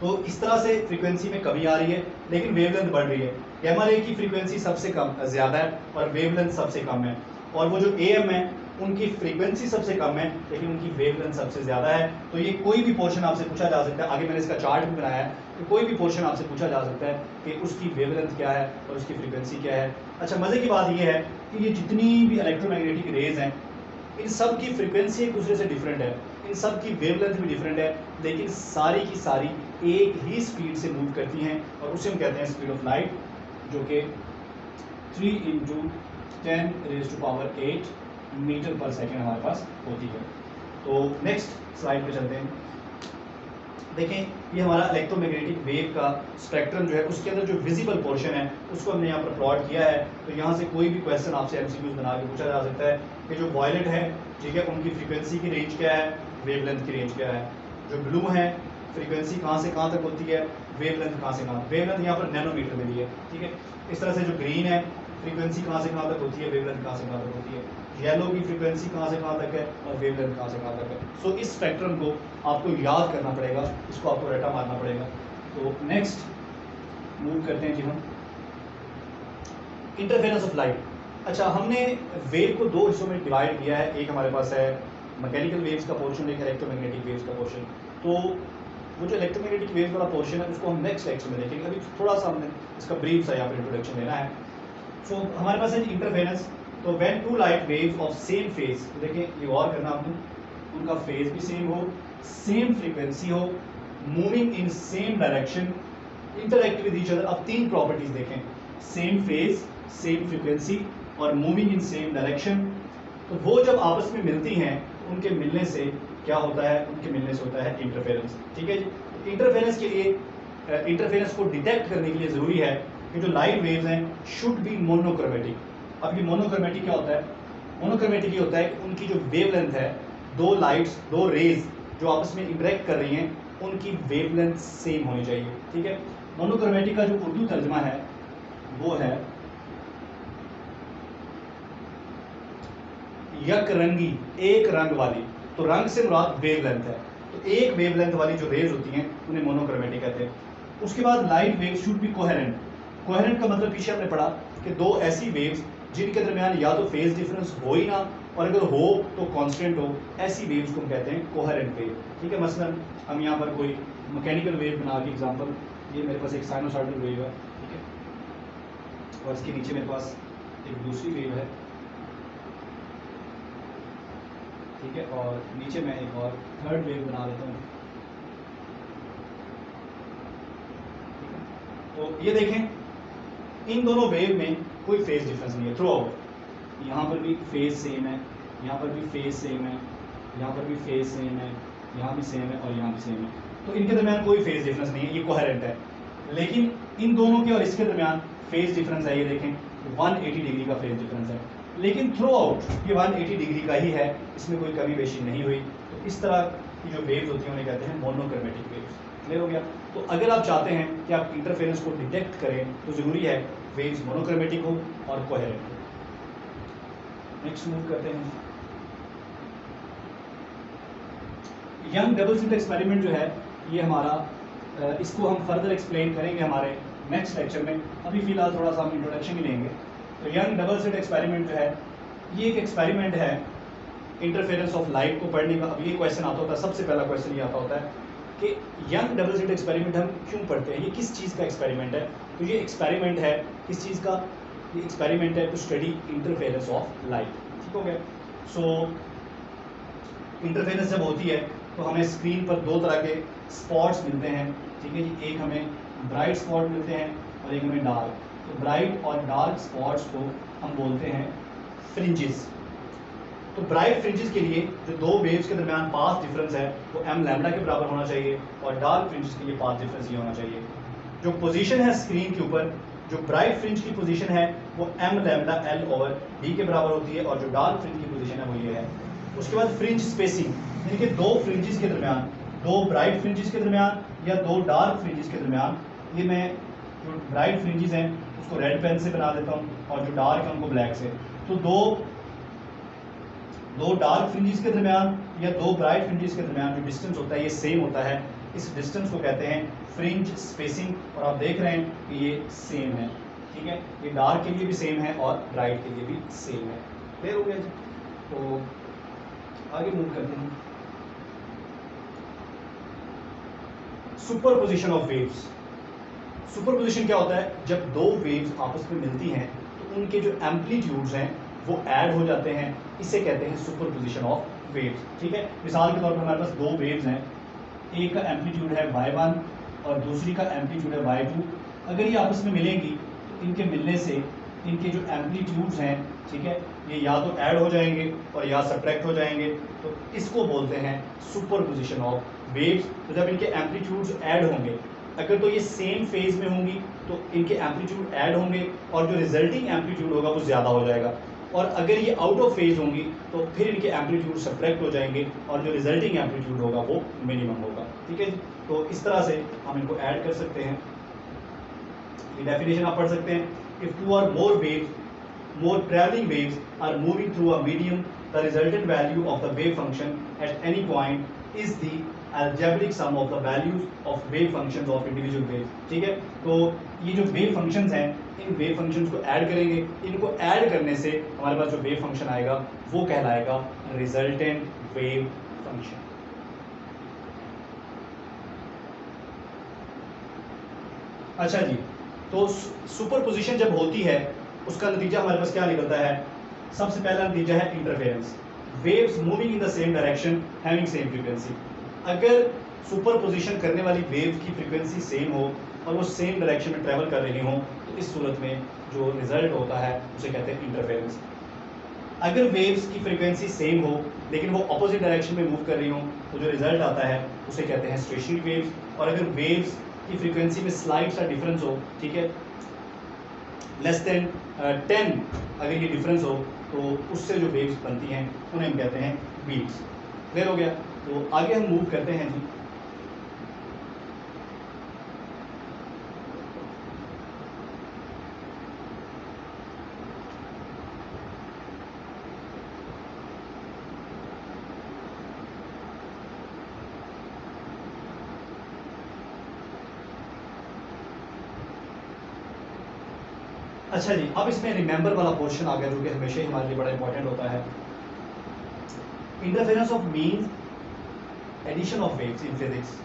तो इस तरह से फ्रीक्वेंसी में कमी आ रही है लेकिन वेवलेंथ बढ़ रही है। गैमा रे की फ्रीक्वेंसी सबसे कम ज़्यादा है और वेवलेंथ सबसे कम है, और वो जो AM है उनकी फ्रीक्वेंसी सबसे कम है लेकिन उनकी वेवलेंथ सबसे ज़्यादा है। तो ये कोई भी पोर्शन आपसे पूछा जा सकता है, आगे मैंने इसका चार्ट भी बनाया है, कि कोई भी पोर्शन आपसे पूछा जा सकता है कि उसकी वेवलेंथ क्या है और उसकी फ्रीक्वेंसी क्या है। अच्छा, मज़े की बात ये है कि ये जितनी भी इलेक्ट्रोमैग्नेटिक रेज हैं इन सब की फ्रीक्वेंसी एक दूसरे से डिफरेंट है, इन सब की वेवलेंथ भी डिफरेंट है, लेकिन सारी की सारी एक ही स्पीड से मूव करती हैं, और उसे हम कहते हैं स्पीड ऑफ लाइट, जो कि 3 × 10⁸ मीटर पर सेकेंड हमारे पास होती है। तो नेक्स्ट स्लाइड पे चलते हैं। देखें, ये हमारा इलेक्ट्रोमैग्नेटिक वेव का स्पेक्ट्रम जो है उसके अंदर जो विजिबल पोर्शन है उसको हमने यहाँ पर प्लॉट किया है। तो यहाँ से कोई भी क्वेश्चन आपसे MCQs बना के पूछा जा सकता है कि जो वॉयलेट है, ठीक है, उनकी फ्रीक्वेंसी की रेंज क्या है, वेवलेंथ की रेंज क्या है। जो ब्लू है, फ्रीक्वेंसी कहाँ से कहाँ तक होती है, वेवलेंथ कहाँ से कहाँ, वेवलेंथ यहाँ पर नैनोमीटर में दी है, ठीक है। इस तरह से जो ग्रीन है, फ्रीक्वेंसी कहाँ से कहाँ तक होती है, वेवलेंथ कहाँ से कहाँ तक होती है। येलो की फ्रीक्वेंसी कहाँ से कहाँ तक है और वेवलेंथ कहाँ से कहाँ तक है। सो इस स्पेक्ट्रम को आपको याद करना पड़ेगा, इसको आपको रटा मारना पड़ेगा। तो नेक्स्ट मूव करते हैं कि हम इंटरफेरेंस ऑफ लाइट। अच्छा, हमने वेव को दो हिस्सों में डिवाइड किया है, एक हमारे पास है मैकेनिकल वेव्स का पोर्शन, एक इलेक्ट्रोमैग्नेटिक वेव्स का पोर्शन। तो वो जो इलेक्ट्रोमैग्नेटिक वेव्स वाला पोर्शन है उसको हम नेक्स्ट लेक्चर में देखेंगे। अभी थोड़ा सा हमने इसका ब्रीफ सा यहाँ पर इंट्रोडक्शन देना है। सो हमारे पास है इंटरफेरेंस। तो when two light waves of same phase, देखिए ये और करना आपने, उनका फेज भी सेम हो, सेम फ्रीक्वेंसी हो, moving in same direction, interact with each other. अब तीन प्रॉपर्टीज देखें, सेम फेज, सेम फ्रीक्वेंसी और मूविंग इन सेम डायरेक्शन। तो वो जब आपस में मिलती हैं उनके मिलने से क्या होता है, उनके मिलने से होता है इंटरफेरेंस, ठीक है जी। इंटरफेरेंस के लिए, इंटरफेरेंस को डिटेक्ट करने के लिए ज़रूरी है कि जो लाइट वेव्स हैं शुड बी मोनोक्रोमेटिक। अब ये मोनोक्रोमेटिक क्या होता है, मोनोक्रोमेटिक ये होता है कि उनकी जो वेवलेंथ है, दो लाइट्स, दो रेज जो आपस में इंटरेक्ट कर रही हैं उनकी वेवलेंथ सेम होनी चाहिए, ठीक है। मोनोक्रोमेटिक का जो उर्दू तर्जमा है वो है यक रंगी, एक रंग वाली। तो रंग से मुराद वेवलेंथ है, तो एक वेवलेंथ वाली जो रेज होती हैं उन्हें मोनोक्रोमेटिक कहते हैं। उसके बाद light wave should be coherent. Coherent का मतलब पीछे हमने पढ़ा कि दो ऐसी वेव्स जिनके दरमियान या तो फेज डिफरेंस हो ही ना और अगर हो तो कांस्टेंट हो, ऐसी वेव्स को हम कहते हैं कोहेरेंट वेव। ठीक है, मसलन हम यहाँ पर कोई मैकेनिकल वेव बना के एग्जांपल, ये मेरे पास एक साइनोसॉइडल वेव है, ठीक है, और इसके नीचे मेरे पास एक दूसरी वेव है, ठीक है, और नीचे मैं एक और थर्ड वेव बना लेता हूँ। तो ये देखें, इन दोनों वेव में कोई फेज डिफरेंस नहीं है थ्रू आउट। यहाँ पर भी फेज सेम है, यहाँ पर भी फेज सेम है, यहाँ पर भी फेज सेम है, यहाँ भी सेम है और यहाँ भी सेम है। तो इनके दरमियान कोई फेज डिफरेंस नहीं है, ये कोहेरेंट है। लेकिन इन दोनों के और इसके दरमियान फेज डिफरेंस है, ये देखें 180 डिग्री का फेज डिफरेंस है। लेकिन थ्रू आउट ये 180 डिग्री का ही है, इसमें कोई कमी बेशी नहीं हुई। तो इस तरह की जो वेव्स होती हैं उन्हें कहते हैं मोनोक्रोमेटिक वेव्स। क्लियर हो गया? तो अगर आप चाहते हैं कि आप इंटरफेरेंस को डिटेक्ट करें तो ज़रूरी है वेव्स मोनोक्रोमेटिक हो और कोहेरेंट हो। नेक्स्ट मूव करते हैं। यंग डबल स्लिट एक्सपेरिमेंट जो है ये हमारा, इसको हम फर्दर एक्सप्लेन करेंगे हमारे नेक्स्ट लेक्चर में। अभी फ़िलहाल थोड़ा सा हम इंट्रोडक्शन ही लेंगे। तो यंग डबल स्लिट एक्सपेरिमेंट जो है ये एक एक्सपेरिमेंट है इंटरफेरेंस ऑफ लाइट को पढ़ने का। अब ये क्वेश्चन आता होता है, सबसे पहला क्वेश्चन ये आता होता है कि यंग डबल स्लिट एक्सपेरिमेंट हम क्यों पढ़ते हैं, ये किस चीज़ का एक्सपेरिमेंट है। तो ये एक्सपेरिमेंट है किस चीज़ का, ये एक्सपेरिमेंट है to study interference of light. ठीक हो गया? सो इंटरफेरेंस जब होती है तो हमें स्क्रीन पर दो तरह के स्पॉट्स मिलते हैं। ठीक है जी, एक हमें ब्राइट स्पॉट मिलते हैं और एक हमें डार्क। तो ब्राइट और डार्क स्पॉट्स को हम बोलते हैं फ्रिंजेस। तो ब्राइट फ्रिंजेस के लिए जो दो वेव्स के दरमियान पाथ डिफरेंस है वो m लैम्डा के बराबर होना चाहिए, और डार्क फ्रिंजेस के लिए पाथ डिफरेंस ये होना चाहिए। जो पोजीशन है स्क्रीन के ऊपर, जो ब्राइट फ्रिंज की पोजीशन है वो m lambda l over d के बराबर होती है, और जो डार्क फ्रिंज की पोजीशन है वो ये है। उसके बाद फ्रिंज स्पेसिंग, यानी कि दो फ्रिंजेस के दरमियान, दो ब्राइट फ्रिंजेस के दरमियान या दो डार्क फ्रिंजेस के दरमियान, ये मैं जो ब्राइट फ्रिंजेस हैं उसको रेड पेन से बना देता हूँ और जो डार्क है उनको ब्लैक से। तो दो डार्क फ्रिंजेस के दरमियान या दो ब्राइट फ्रिंजेस के दरमियान जो डिस्टेंस होता है ये सेम होता है। इस डिस्टेंस को कहते हैं फ्रिंज स्पेसिंग, और आप देख रहे हैं कि ये सेम है। ठीक है, ये डार्क के लिए भी सेम है और ब्राइट के लिए भी सेम है। क्लियर हो गया जी? तो आगे मूव करते हैं। Superposition of waves. सुपरपोजिशन क्या होता है? जब दो वेव्स आपस में मिलती हैं तो उनके जो एम्पलीट्यूड्स हैं वो ऐड हो जाते हैं, इसे कहते हैं सुपरपोजिशन ऑफ वेव्स। ठीक है, मिसाल के तौर पर हमारे पास दो वेव्स हैं, एक का एम्पलीट्यूड है y1 और दूसरी का एम्पलीट्यूड है y2। अगर ये आपस में मिलेंगी तो इनके मिलने से इनके जो एम्पलीट्यूड्स हैं, ठीक है, ये या तो ऐड हो जाएंगे और या सब्ट्रैक्ट हो जाएंगे। तो इसको बोलते हैं सुपरपोजिशन ऑफ वेव्स। तो जब इनके एम्पलीट्यूड्स ऐड होंगे, अगर तो ये सेम फेज में होंगी तो इनके एम्पलीट्यूड ऐड होंगे और जो रिजल्टिंग एम्पलीट्यूड होगा वो ज़्यादा हो जाएगा, और अगर ये आउट ऑफ फेज होंगी तो फिर इनके एम्पलीट्यूड सब्ट्रैक्ट हो जाएंगे और जो रिजल्टिंग एम्पलीट्यूड होगा वो मिनिमम होगा। ठीक है, तो इस तरह से हम इनको ऐड कर सकते हैं। ये डेफिनेशन आप पढ़ सकते हैं, if two or more waves, more traveling waves are moving through a medium, the resultant value of the wave function at any point is the algebraic sum of the values of wave functions of individual waves। ठीक है, तो ये जो wave functions हैं, इन wave functions को add करेंगे, इनको add करने से हमारे पास जो wave function आएगा वो कहलाएगा resultant wave function। अच्छा जी, तो सुपरपोजिशन जब होती है उसका नतीजा हमारे पास क्या निकलता है? सबसे पहला नतीजा है interference, waves moving in the same direction having same frequency. अगर सुपरपोजिशन करने वाली वेव की फ्रीक्वेंसी सेम हो और वो सेम डायरेक्शन में ट्रैवल कर रही हो तो इस सूरत में जो रिजल्ट होता है उसे कहते हैं इंटरफेरेंस। अगर वेव्स की फ्रीक्वेंसी सेम हो लेकिन वो अपोजिट डायरेक्शन में मूव कर रही हो तो जो रिजल्ट आता है उसे कहते हैं स्टेशनरी वेव्स। और अगर वेव्स की फ्रीक्वेंसी में स्लाइड सा डिफरेंस हो, ठीक है, लेस देन 10 अगर ये डिफरेंस हो तो उससे जो वेव्स बनती हैं उन्हें हम कहते हैं बीट्स। क्लियर हो गया? तो आगे हम मूव करते हैं जी। अच्छा जी, अब इसमें रिमेंबर वाला पोर्शन आ गया जो कि हमेशा ही हमारे लिए बड़ा इंपॉर्टेंट होता है। Interference of means addition of waves in physics.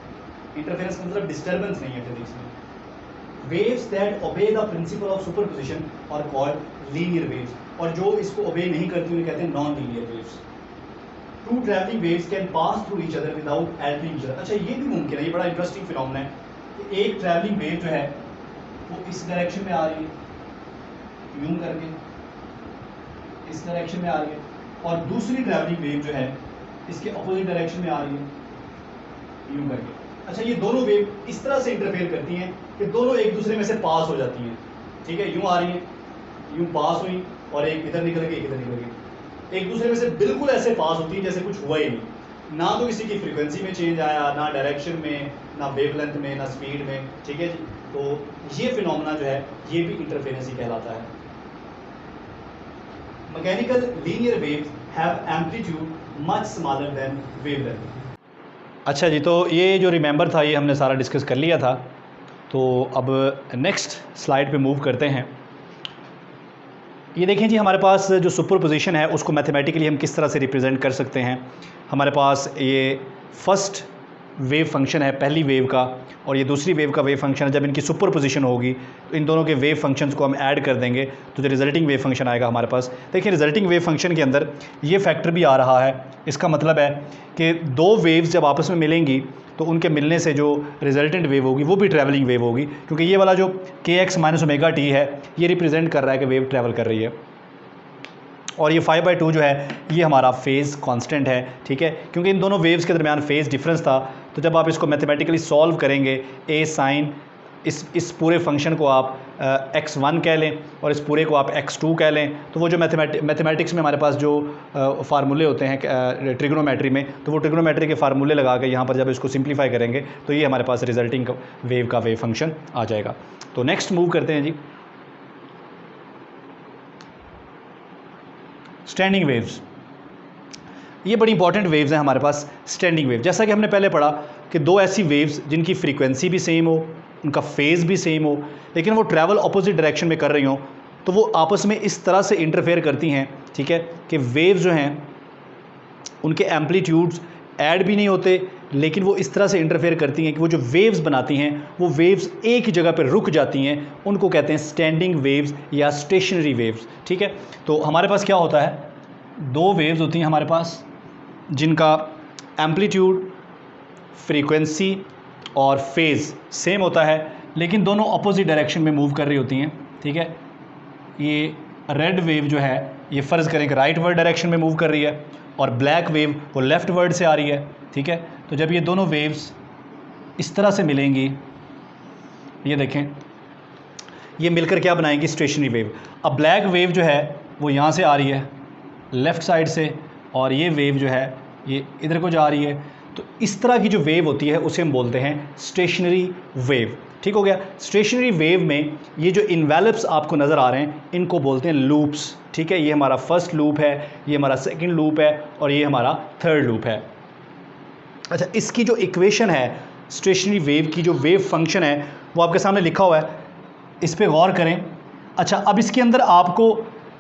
Interference का मतलब डिस्टर्बेंस नहीं है फिजिक्स में। Waves that obey the principle of superposition are called linear waves, और जो इसको ओबे नहीं करती उन्हें कहते हैं non linear waves. Two travelling waves can pass through each other without altering each other. अच्छा, ये भी मुमकिन है, ये बड़ा इंटरेस्टिंग फिनोमेना है कि एक ट्रैवलिंग वेव जो है वो इस डायरेक्शन में आ रही है यूं करके, इस डायरेक्शन में आ रही है, और दूसरी ट्रैवलिंग वेव जो है इसके अपोजिट डायरेक्शन में आ रही है यूं करके। अच्छा, ये दोनों वेव इस तरह से इंटरफेयर करती हैं कि दोनों एक दूसरे में से पास हो जाती हैं। ठीक है, यूं आ रही हैं, यूं पास हुई, और एक इधर निकल गई, एक इधर निकल गई, एक दूसरे में से बिल्कुल ऐसे पास होती है जैसे कुछ हुआ ही नहीं। ना तो किसी की फ्रीक्वेंसी में चेंज आया, ना डायरेक्शन में, ना वेवलेंथ में, ना स्पीड में। ठीक है जी, तो ये फिनोमेना जो है ये भी इंटरफेरेंस ही कहलाता है। Mechanical linear waves have amplitude much smaller than wavelength. अच्छा जी, तो ये जो रिमेंबर था ये हमने सारा डिस्कस कर लिया था। तो अब नेक्स्ट स्लाइड पे मूव करते हैं। ये देखें जी, हमारे पास जो सुपरपोजिशन है उसको मैथमेटिकली हम किस तरह से रिप्रेजेंट कर सकते हैं। हमारे पास ये फर्स्ट वेव फंक्शन है पहली वेव का, और ये दूसरी वेव का वेव फंक्शन है। जब इनकी सुपरपोजिशन होगी तो इन दोनों के वेव फंक्शंस को हम ऐड कर देंगे तो जो रिजल्टिंग वेव फंक्शन आएगा हमारे पास। देखिए, रिजल्टिंग वेव फंक्शन के अंदर ये फैक्टर भी आ रहा है। इसका मतलब है कि दो वेव्स जब आपस में मिलेंगी तो उनके मिलने से जो रिजल्टेंट वेव होगी वो भी ट्रैवलिंग वेव होगी, क्योंकि ये वाला जो kx माइनस ओमेगा टी है ये रिप्रेजेंट कर रहा है कि वेव ट्रैवल कर रही है, और ये 5/2 जो है ये हमारा फेज़ कांस्टेंट है। ठीक है, क्योंकि इन दोनों वेव्स के दरमियान फेज़ डिफरेंस था, तो जब आप इसको मैथमेटिकली सॉल्व करेंगे ए साइन इस पूरे फंक्शन को आप x1 कह लें और इस पूरे को आप x2 कह लें, तो वो जो मैथमेटिक्स में हमारे पास जो फार्मूले होते हैं ट्रिग्नोमेट्री में, तो वो ट्रिग्नोमेट्री के फार्मूले लगा के यहाँ पर जब इसको सिंप्लीफाई करेंगे तो ये हमारे पास रिजल्टिंग वेव का वेव फंक्शन आ जाएगा। तो नेक्स्ट मूव करते हैं जी, स्टैंडिंग वेव्स। ये बड़ी इंपॉर्टेंट वेव्स हैं हमारे पास। स्टैंडिंग वेव, जैसा कि हमने पहले पढ़ा कि दो ऐसी वेव्स जिनकी फ्रीक्वेंसी भी सेम हो, उनका फेज़ भी सेम हो, लेकिन वो ट्रैवल अपोजिट डायरेक्शन में कर रही हों, तो वो आपस में इस तरह से इंटरफेयर करती हैं, ठीक है, कि वेव्स जो हैं उनके एम्पलीट्यूड्स ऐड भी नहीं होते, लेकिन वो इस तरह से इंटरफेयर करती हैं कि वो जो वेव्स बनाती हैं वो वेव्स एक ही जगह पर रुक जाती हैं। उनको कहते हैं स्टैंडिंग वेव्स या स्टेशनरी वेव्स। ठीक है, तो हमारे पास क्या होता है, दो वेव्स होती हैं हमारे पास जिनका एम्पलीट्यूड, फ्रीक्वेंसी और फेज़ सेम होता है, लेकिन दोनों अपोजिट डायरेक्शन में मूव कर रही होती हैं। ठीक है, ये रेड वेव जो है ये फ़र्ज़ करें कि राइट वर्ड डायरेक्शन में मूव कर रही है, और ब्लैक वेव वो लेफ़्ट वर्ड से आ रही है। ठीक है, तो जब ये दोनों वेव्स इस तरह से मिलेंगी, ये देखें, ये मिलकर क्या बनाएंगी, स्टेशनरी वेव। अब ब्लैक वेव जो है वो यहाँ से आ रही है लेफ़्ट साइड से, और ये वेव जो है ये इधर को जा रही है। तो इस तरह की जो वेव होती है उसे हम बोलते हैं स्टेशनरी वेव। ठीक हो गया। स्टेशनरी वेव में ये जो इन्वेलप्स आपको नज़र आ रहे हैं इनको बोलते हैं लूप्स। ठीक है, ये हमारा फर्स्ट लूप है, ये हमारा सेकंड लूप है, और ये हमारा थर्ड लूप है। अच्छा, इसकी जो इक्वेशन है स्टेशनरी वेव की, जो वेव फंक्शन है वो आपके सामने लिखा हुआ है, इस पर गौर करें। अच्छा, अब इसके अंदर आपको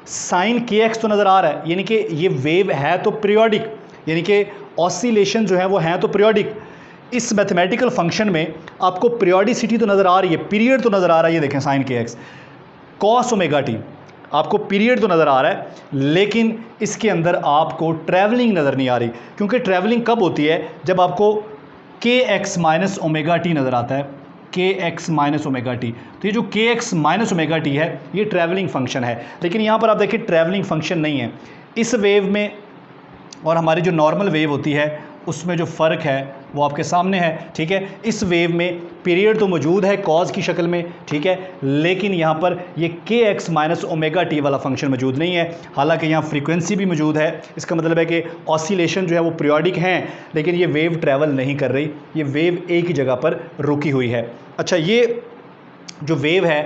साइन kx तो नज़र आ रहा है, यानी कि ये वेव है तो पीरियोडिक, यानी कि ऑसिलेशन जो है वो हैं तो पीरियोडिक। इस मैथमेटिकल फंक्शन में आपको पीरियोडिसिटी तो नज़र आ रही है, पीरियड तो नज़र आ रहा है। ये देखें sine kx cos omega t, आपको पीरियड तो नज़र आ रहा है, लेकिन इसके अंदर आपको ट्रैवलिंग नज़र नहीं आ रही, क्योंकि ट्रैवलिंग कब होती है, जब आपको kx माइनस ओमेगा टी नज़र आता है, kx माइनस ओमेगा टी। तो ये जो kx माइनस ओमेगा टी है ये ट्रैवलिंग फंक्शन है, लेकिन यहाँ पर आप देखिए ट्रैवलिंग फंक्शन नहीं है। इस वेव में और हमारी जो नॉर्मल वेव होती है उसमें जो फ़र्क है वो आपके सामने है। ठीक है, इस वेव में पीरियड तो मौजूद है कॉज की शक्ल में, ठीक है, लेकिन यहाँ पर ये kx माइनस ओमेगा टी वाला फंक्शन मौजूद नहीं है। हालांकि यहाँ फ्रीक्वेंसी भी मौजूद है, इसका मतलब है कि ऑसिलेशन जो है वो पीरियोडिक हैं, लेकिन ये वेव ट्रैवल नहीं कर रही, ये वेव एक ही जगह पर रुकी हुई है। अच्छा, ये जो वेव है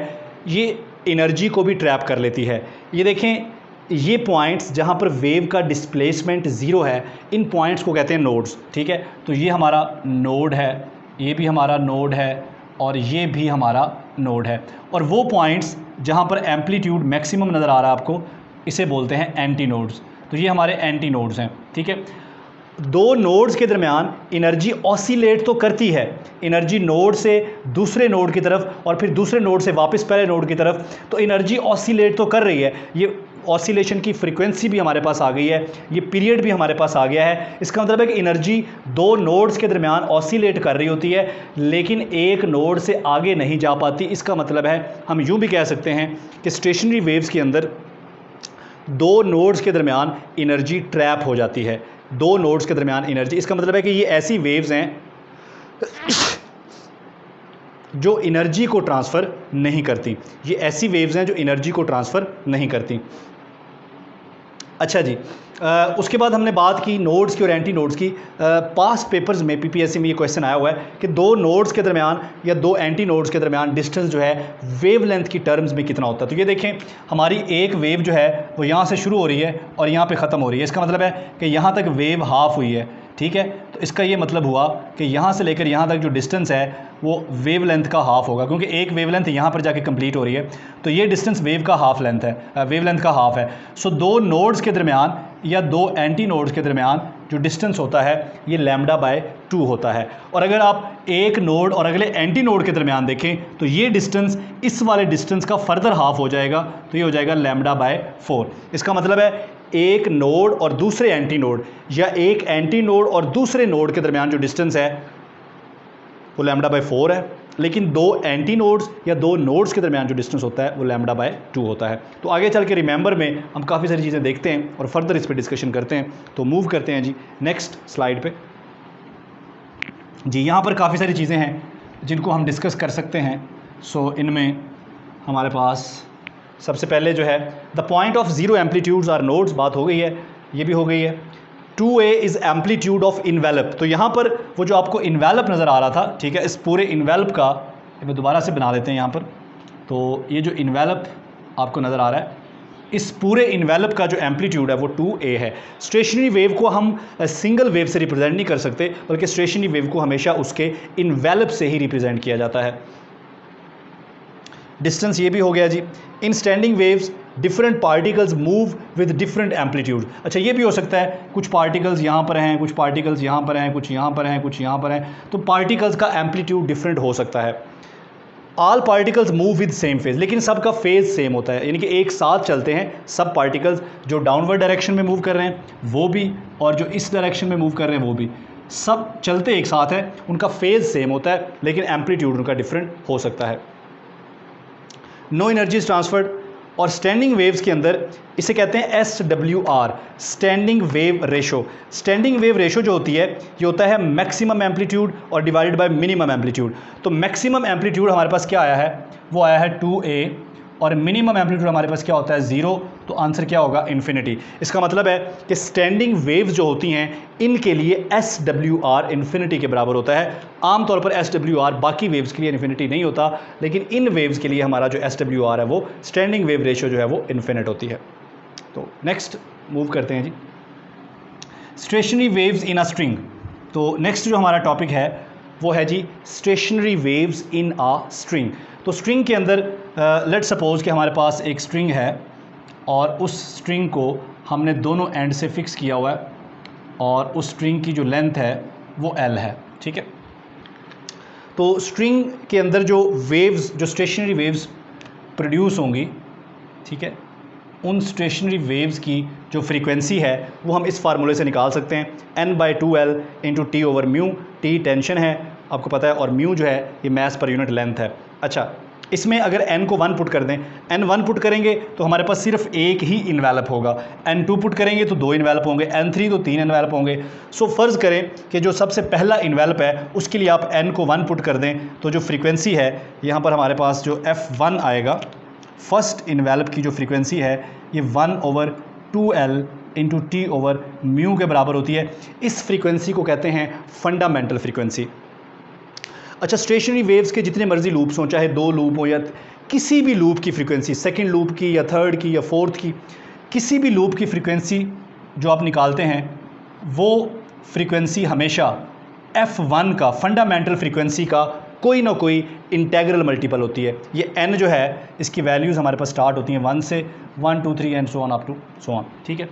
ये एनर्जी को भी ट्रैप कर लेती है। ये देखें, ये पॉइंट्स जहाँ पर वेव का डिस्प्लेसमेंट ज़ीरो है, इन पॉइंट्स को कहते हैं नोड्स। ठीक है, तो ये हमारा नोड है, ये भी हमारा नोड है, और ये भी हमारा नोड है। और वो पॉइंट्स जहाँ पर एम्पलीट्यूड मैक्सिमम नज़र आ रहा है आपको, इसे बोलते हैं एंटी नोड्स। तो ये हमारे एंटी नोड्स हैं। ठीक है, दो नोड्स के दरमियान एनर्जी ऑसिलेट तो करती है, एनर्जी नोड से दूसरे नोड की तरफ और फिर दूसरे नोड से वापस पहले नोड की तरफ, तो एनर्जी ऑसिलेट तो कर रही है। ये ऑसिलेशन की फ्रीक्वेंसी भी हमारे पास आ गई है, ये पीरियड भी हमारे पास आ गया है। इसका मतलब है कि एनर्जी दो नोड्स के दरमियान ऑसिलेट कर रही होती है, लेकिन एक नोड से आगे नहीं जा पाती। इसका मतलब है हम यूँ भी कह सकते हैं कि स्टेशनरी वेव्स के अंदर दो नोड्स के दरमियान एनर्जी ट्रैप हो जाती है, दो नोड्स के दरमियान एनर्जी। इसका मतलब है कि ये ऐसी वेव्स हैं जो एनर्जी को ट्रांसफ़र नहीं करती, ये ऐसी वेव्स हैं जो एनर्जी को ट्रांसफ़र नहीं करती। अच्छा जी, उसके बाद हमने बात की नोड्स की और एंटी नोड्स की। पास्ट पेपर्स में पीपीएससी में ये क्वेश्चन आया हुआ है कि दो नोड्स के दरमियान या दो एंटी नोड्स के दरमियान डिस्टेंस जो है वेवलेंथ की टर्म्स में कितना होता है। तो ये देखें, हमारी एक वेव जो है वो यहाँ से शुरू हो रही है और यहाँ पे ख़त्म हो रही है। इसका मतलब है कि यहाँ तक वेव हाफ हुई है, ठीक है। तो इसका ये मतलब हुआ कि यहाँ से लेकर यहाँ तक जो डिस्टेंस है वो वेवलेंथ का हाफ होगा, क्योंकि एक वेवलेंथ यहाँ पर जाके कंप्लीट हो रही है, तो ये डिस्टेंस वेव का हाफ लेंथ है, वेवलेंथ का हाफ है। सो दो नोड्स के दरमियान या दो एंटी नोड्स के दरमियान जो डिस्टेंस होता है ये λ/2 होता है। और अगर आप एक नोड और अगले एंटी नोड के दरमियान देखें तो ये डिस्टेंस इस वाले डिस्टेंस का फर्दर हाफ हो जाएगा, तो ये हो जाएगा λ/4। इसका मतलब है एक नोड और दूसरे एंटी नोड या एक एंटी नोड और दूसरे नोड के दरमियान जो डिस्टेंस है वो λ/4 है, लेकिन दो एंटी नोड्स या दो नोड्स के दरमियान जो डिस्टेंस होता है वो λ/2 होता है। तो आगे चल के रिमेंबर में हम काफ़ी सारी चीज़ें देखते हैं और फर्दर इस पर डिस्कशन करते हैं। तो मूव करते हैं जी नेक्स्ट स्लाइड पे। जी यहाँ पर काफ़ी सारी चीज़ें हैं जिनको हम डिस्कस कर सकते हैं। सो इनमें हमारे पास सबसे पहले जो है the point of zero amplitudes are nodes, बात हो गई है, ये भी हो गई है। 2a is amplitude of envelope. तो यहाँ पर वो जो आपको इन्वेलप नज़र आ रहा था, ठीक है, इस पूरे इन्वेलप का मैं दोबारा से बना देते हैं यहाँ पर। तो ये जो इन्वेलप आपको नज़र आ रहा है, इस पूरे इन्वेलप का जो एम्पलीट्यूड है वो 2a है। स्टेशनरी वेव को हम सिंगल वेव से रिप्रेजेंट नहीं कर सकते, बल्कि स्टेशनरी वेव को हमेशा उसके इन्वेलप से ही रिप्रेजेंट किया जाता है। डिस्टेंस ये भी हो गया जी। In standing waves different particles move with different amplitude. अच्छा, ये भी हो सकता है कुछ पार्टिकल्स यहाँ पर हैं, कुछ पार्टिकल्स यहाँ पर हैं, कुछ यहाँ पर हैं, कुछ यहाँ पर हैं, तो पार्टिकल्स का एम्पलीट्यूड डिफरेंट हो सकता है। All particles move with same phase, लेकिन सबका फेज सेम होता है, यानी कि एक साथ चलते हैं सब पार्टिकल्स। जो डाउनवर्ड डायरेक्शन में मूव कर रहे हैं वो भी, और जो इस डायरेक्शन में मूव कर रहे हैं वो भी, सब चलते एक साथ हैं, उनका फेज सेम होता है, लेकिन एम्पलीट्यूड उनका डिफरेंट हो सकता है। No energy is transferred. और स्टैंडिंग वेव्स के अंदर इसे कहते हैं SWR, standing wave ratio. Standing wave ratio जो होती है ये होता है मैक्सिमम एम्पलीट्यूड और डिवाइडेड बाय मिनिमम एम्पलीट्यूड। तो मैक्सिमम एम्पलीट्यूड हमारे पास क्या आया है, वो आया है 2a, और मिनिमम एम्पलीट्यूड हमारे पास क्या होता है 0, तो आंसर क्या होगा इन्फिनिटी। इसका मतलब है कि स्टैंडिंग वेव्स जो होती हैं इनके लिए SWR इन्फिनिटी के बराबर होता है। आमतौर पर SWR बाकी वेव्स के लिए इन्फिनिटी नहीं होता, लेकिन इन वेव्स के लिए हमारा जो SWR है वो स्टैंडिंग वेव रेशियो जो है वो इन्फिनिट होती है। तो नेक्स्ट मूव करते हैं जी, stationary waves in a string. तो नेक्स्ट जो हमारा टॉपिक है वो है जी stationary waves in a string. तो स्ट्रिंग के अंदर लेट सपोज कि हमारे पास एक स्ट्रिंग है और उस स्ट्रिंग को हमने दोनों एंड से फिक्स किया हुआ है और उस स्ट्रिंग की जो लेंथ है वो L है, ठीक है। तो स्ट्रिंग के अंदर जो वेव्स, जो स्टेशनरी वेव्स प्रोड्यूस होंगी, ठीक है, उन स्टेशनरी वेव्स की जो फ्रीक्वेंसी है वो हम इस फार्मूले से निकाल सकते हैं, n/2L × T/μ। T टेंशन है आपको पता है, और म्यू जो है ये मास पर यूनिट लेंथ है। अच्छा, इसमें अगर n को 1 पुट कर दें, n 1 पुट करेंगे तो हमारे पास सिर्फ एक ही इन्वेलप होगा, n 2 पुट करेंगे तो 2 इन्वेलप होंगे, n 3 तो 3 इन्वेलप होंगे। सो फ़र्ज़ करें कि जो सबसे पहला इन्वेलप है उसके लिए आप n को 1 पुट कर दें, तो जो फ्रीक्वेंसी है यहाँ पर हमारे पास जो f1 आएगा, फर्स्ट इन्वेलप की जो फ्रीक्वेंसी है ये 1/2L × T/μ के बराबर होती है। इस फ्रीक्वेंसी को कहते हैं फंडामेंटल फ्रीक्वेंसी। अच्छा, स्टेशनरी वेव्स के जितने मर्जी लूप्स हों, चाहे 2 लूप हो या किसी भी लूप की फ्रीक्वेंसी, सेकंड लूप की या थर्ड की या फोर्थ की, किसी भी लूप की फ्रीक्वेंसी जो आप निकालते हैं वो फ्रीक्वेंसी हमेशा f1 का, फंडामेंटल फ्रीक्वेंसी का कोई ना कोई इंटेग्रल मल्टीपल होती है। ये n जो है इसकी वैल्यूज़ हमारे पास स्टार्ट होती हैं 1 से, 1 2 3 and so on up to so on, ठीक है।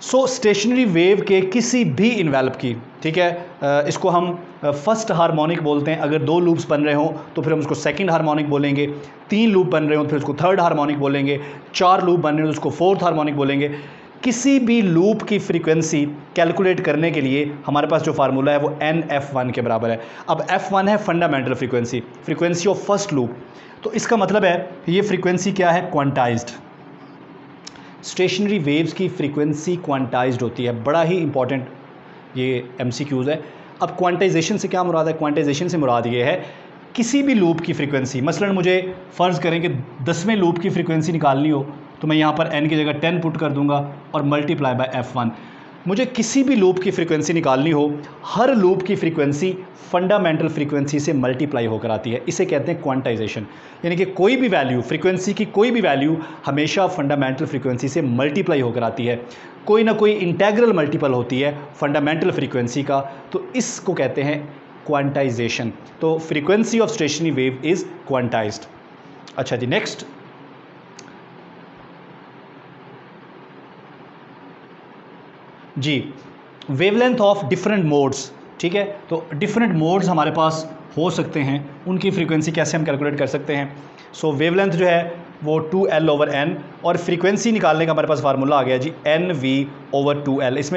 सो स्टेशनरी वेव के किसी भी इन्वेल्प की, ठीक है, इसको हम फर्स्ट हार्मोनिक बोलते हैं। अगर 2 लूप्स बन रहे हो तो फिर हम उसको सेकंड हार्मोनिक बोलेंगे, 3 लूप बन रहे हो तो फिर उसको थर्ड हार्मोनिक बोलेंगे, 4 लूप बन रहे हो तो उसको फोर्थ हार्मोनिक बोलेंगे। किसी भी लूप की फ्रीक्वेंसी कैलकुलेट करने के लिए हमारे पास जो फार्मूला है वो NF1 के बराबर है। अब F1 है fundamental frequency, frequency of first loop. तो इसका मतलब है ये फ्रीक्वेंसी क्या है, क्वांटाइज्ड। स्टेशनरी वेव्स की फ्रीक्वेंसी क्वांटाइज्ड होती है, बड़ा ही इंपॉर्टेंट ये MCQs है। अब क्वांटाइजेशन से क्या मुराद है, क्वांटाइजेशन से मुराद ये है किसी भी लूप की फ्रीक्वेंसी, मसलन मुझे फ़र्ज़ करें कि 10वें लूप की फ्रीक्वेंसी निकालनी हो तो मैं यहाँ पर n की जगह 10 पुट कर दूंगा और मल्टीप्लाई बाय F1। मुझे किसी भी लूप की फ्रीक्वेंसी निकालनी हो, हर लूप की फ्रीक्वेंसी फंडामेंटल फ्रीक्वेंसी से मल्टीप्लाई होकर आती है, इसे कहते हैं क्वांटाइजेशन। यानी कि कोई भी वैल्यू, फ्रीक्वेंसी की कोई भी वैल्यू हमेशा फंडामेंटल फ्रीक्वेंसी से मल्टीप्लाई होकर आती है, कोई ना कोई इंटेग्रल मल्टीपल होती है फंडामेंटल फ्रीक्वेंसी का, तो इसको कहते हैं क्वांटाइजेशन। तो frequency of stationary wave is quantized. अच्छा जी, नेक्स्ट जी, वेवलेंथ ऑफ डिफरेंट मोड्स, ठीक है। तो डिफरेंट मोड्स हमारे पास हो सकते हैं, उनकी फ्रीक्वेंसी कैसे हम कैलकुलेट कर सकते हैं। सो वेवलेंथ जो है वो 2L/n, और फ्रीक्वेंसी निकालने का हमारे पास फार्मूला आ गया जी NV/2L। इसमें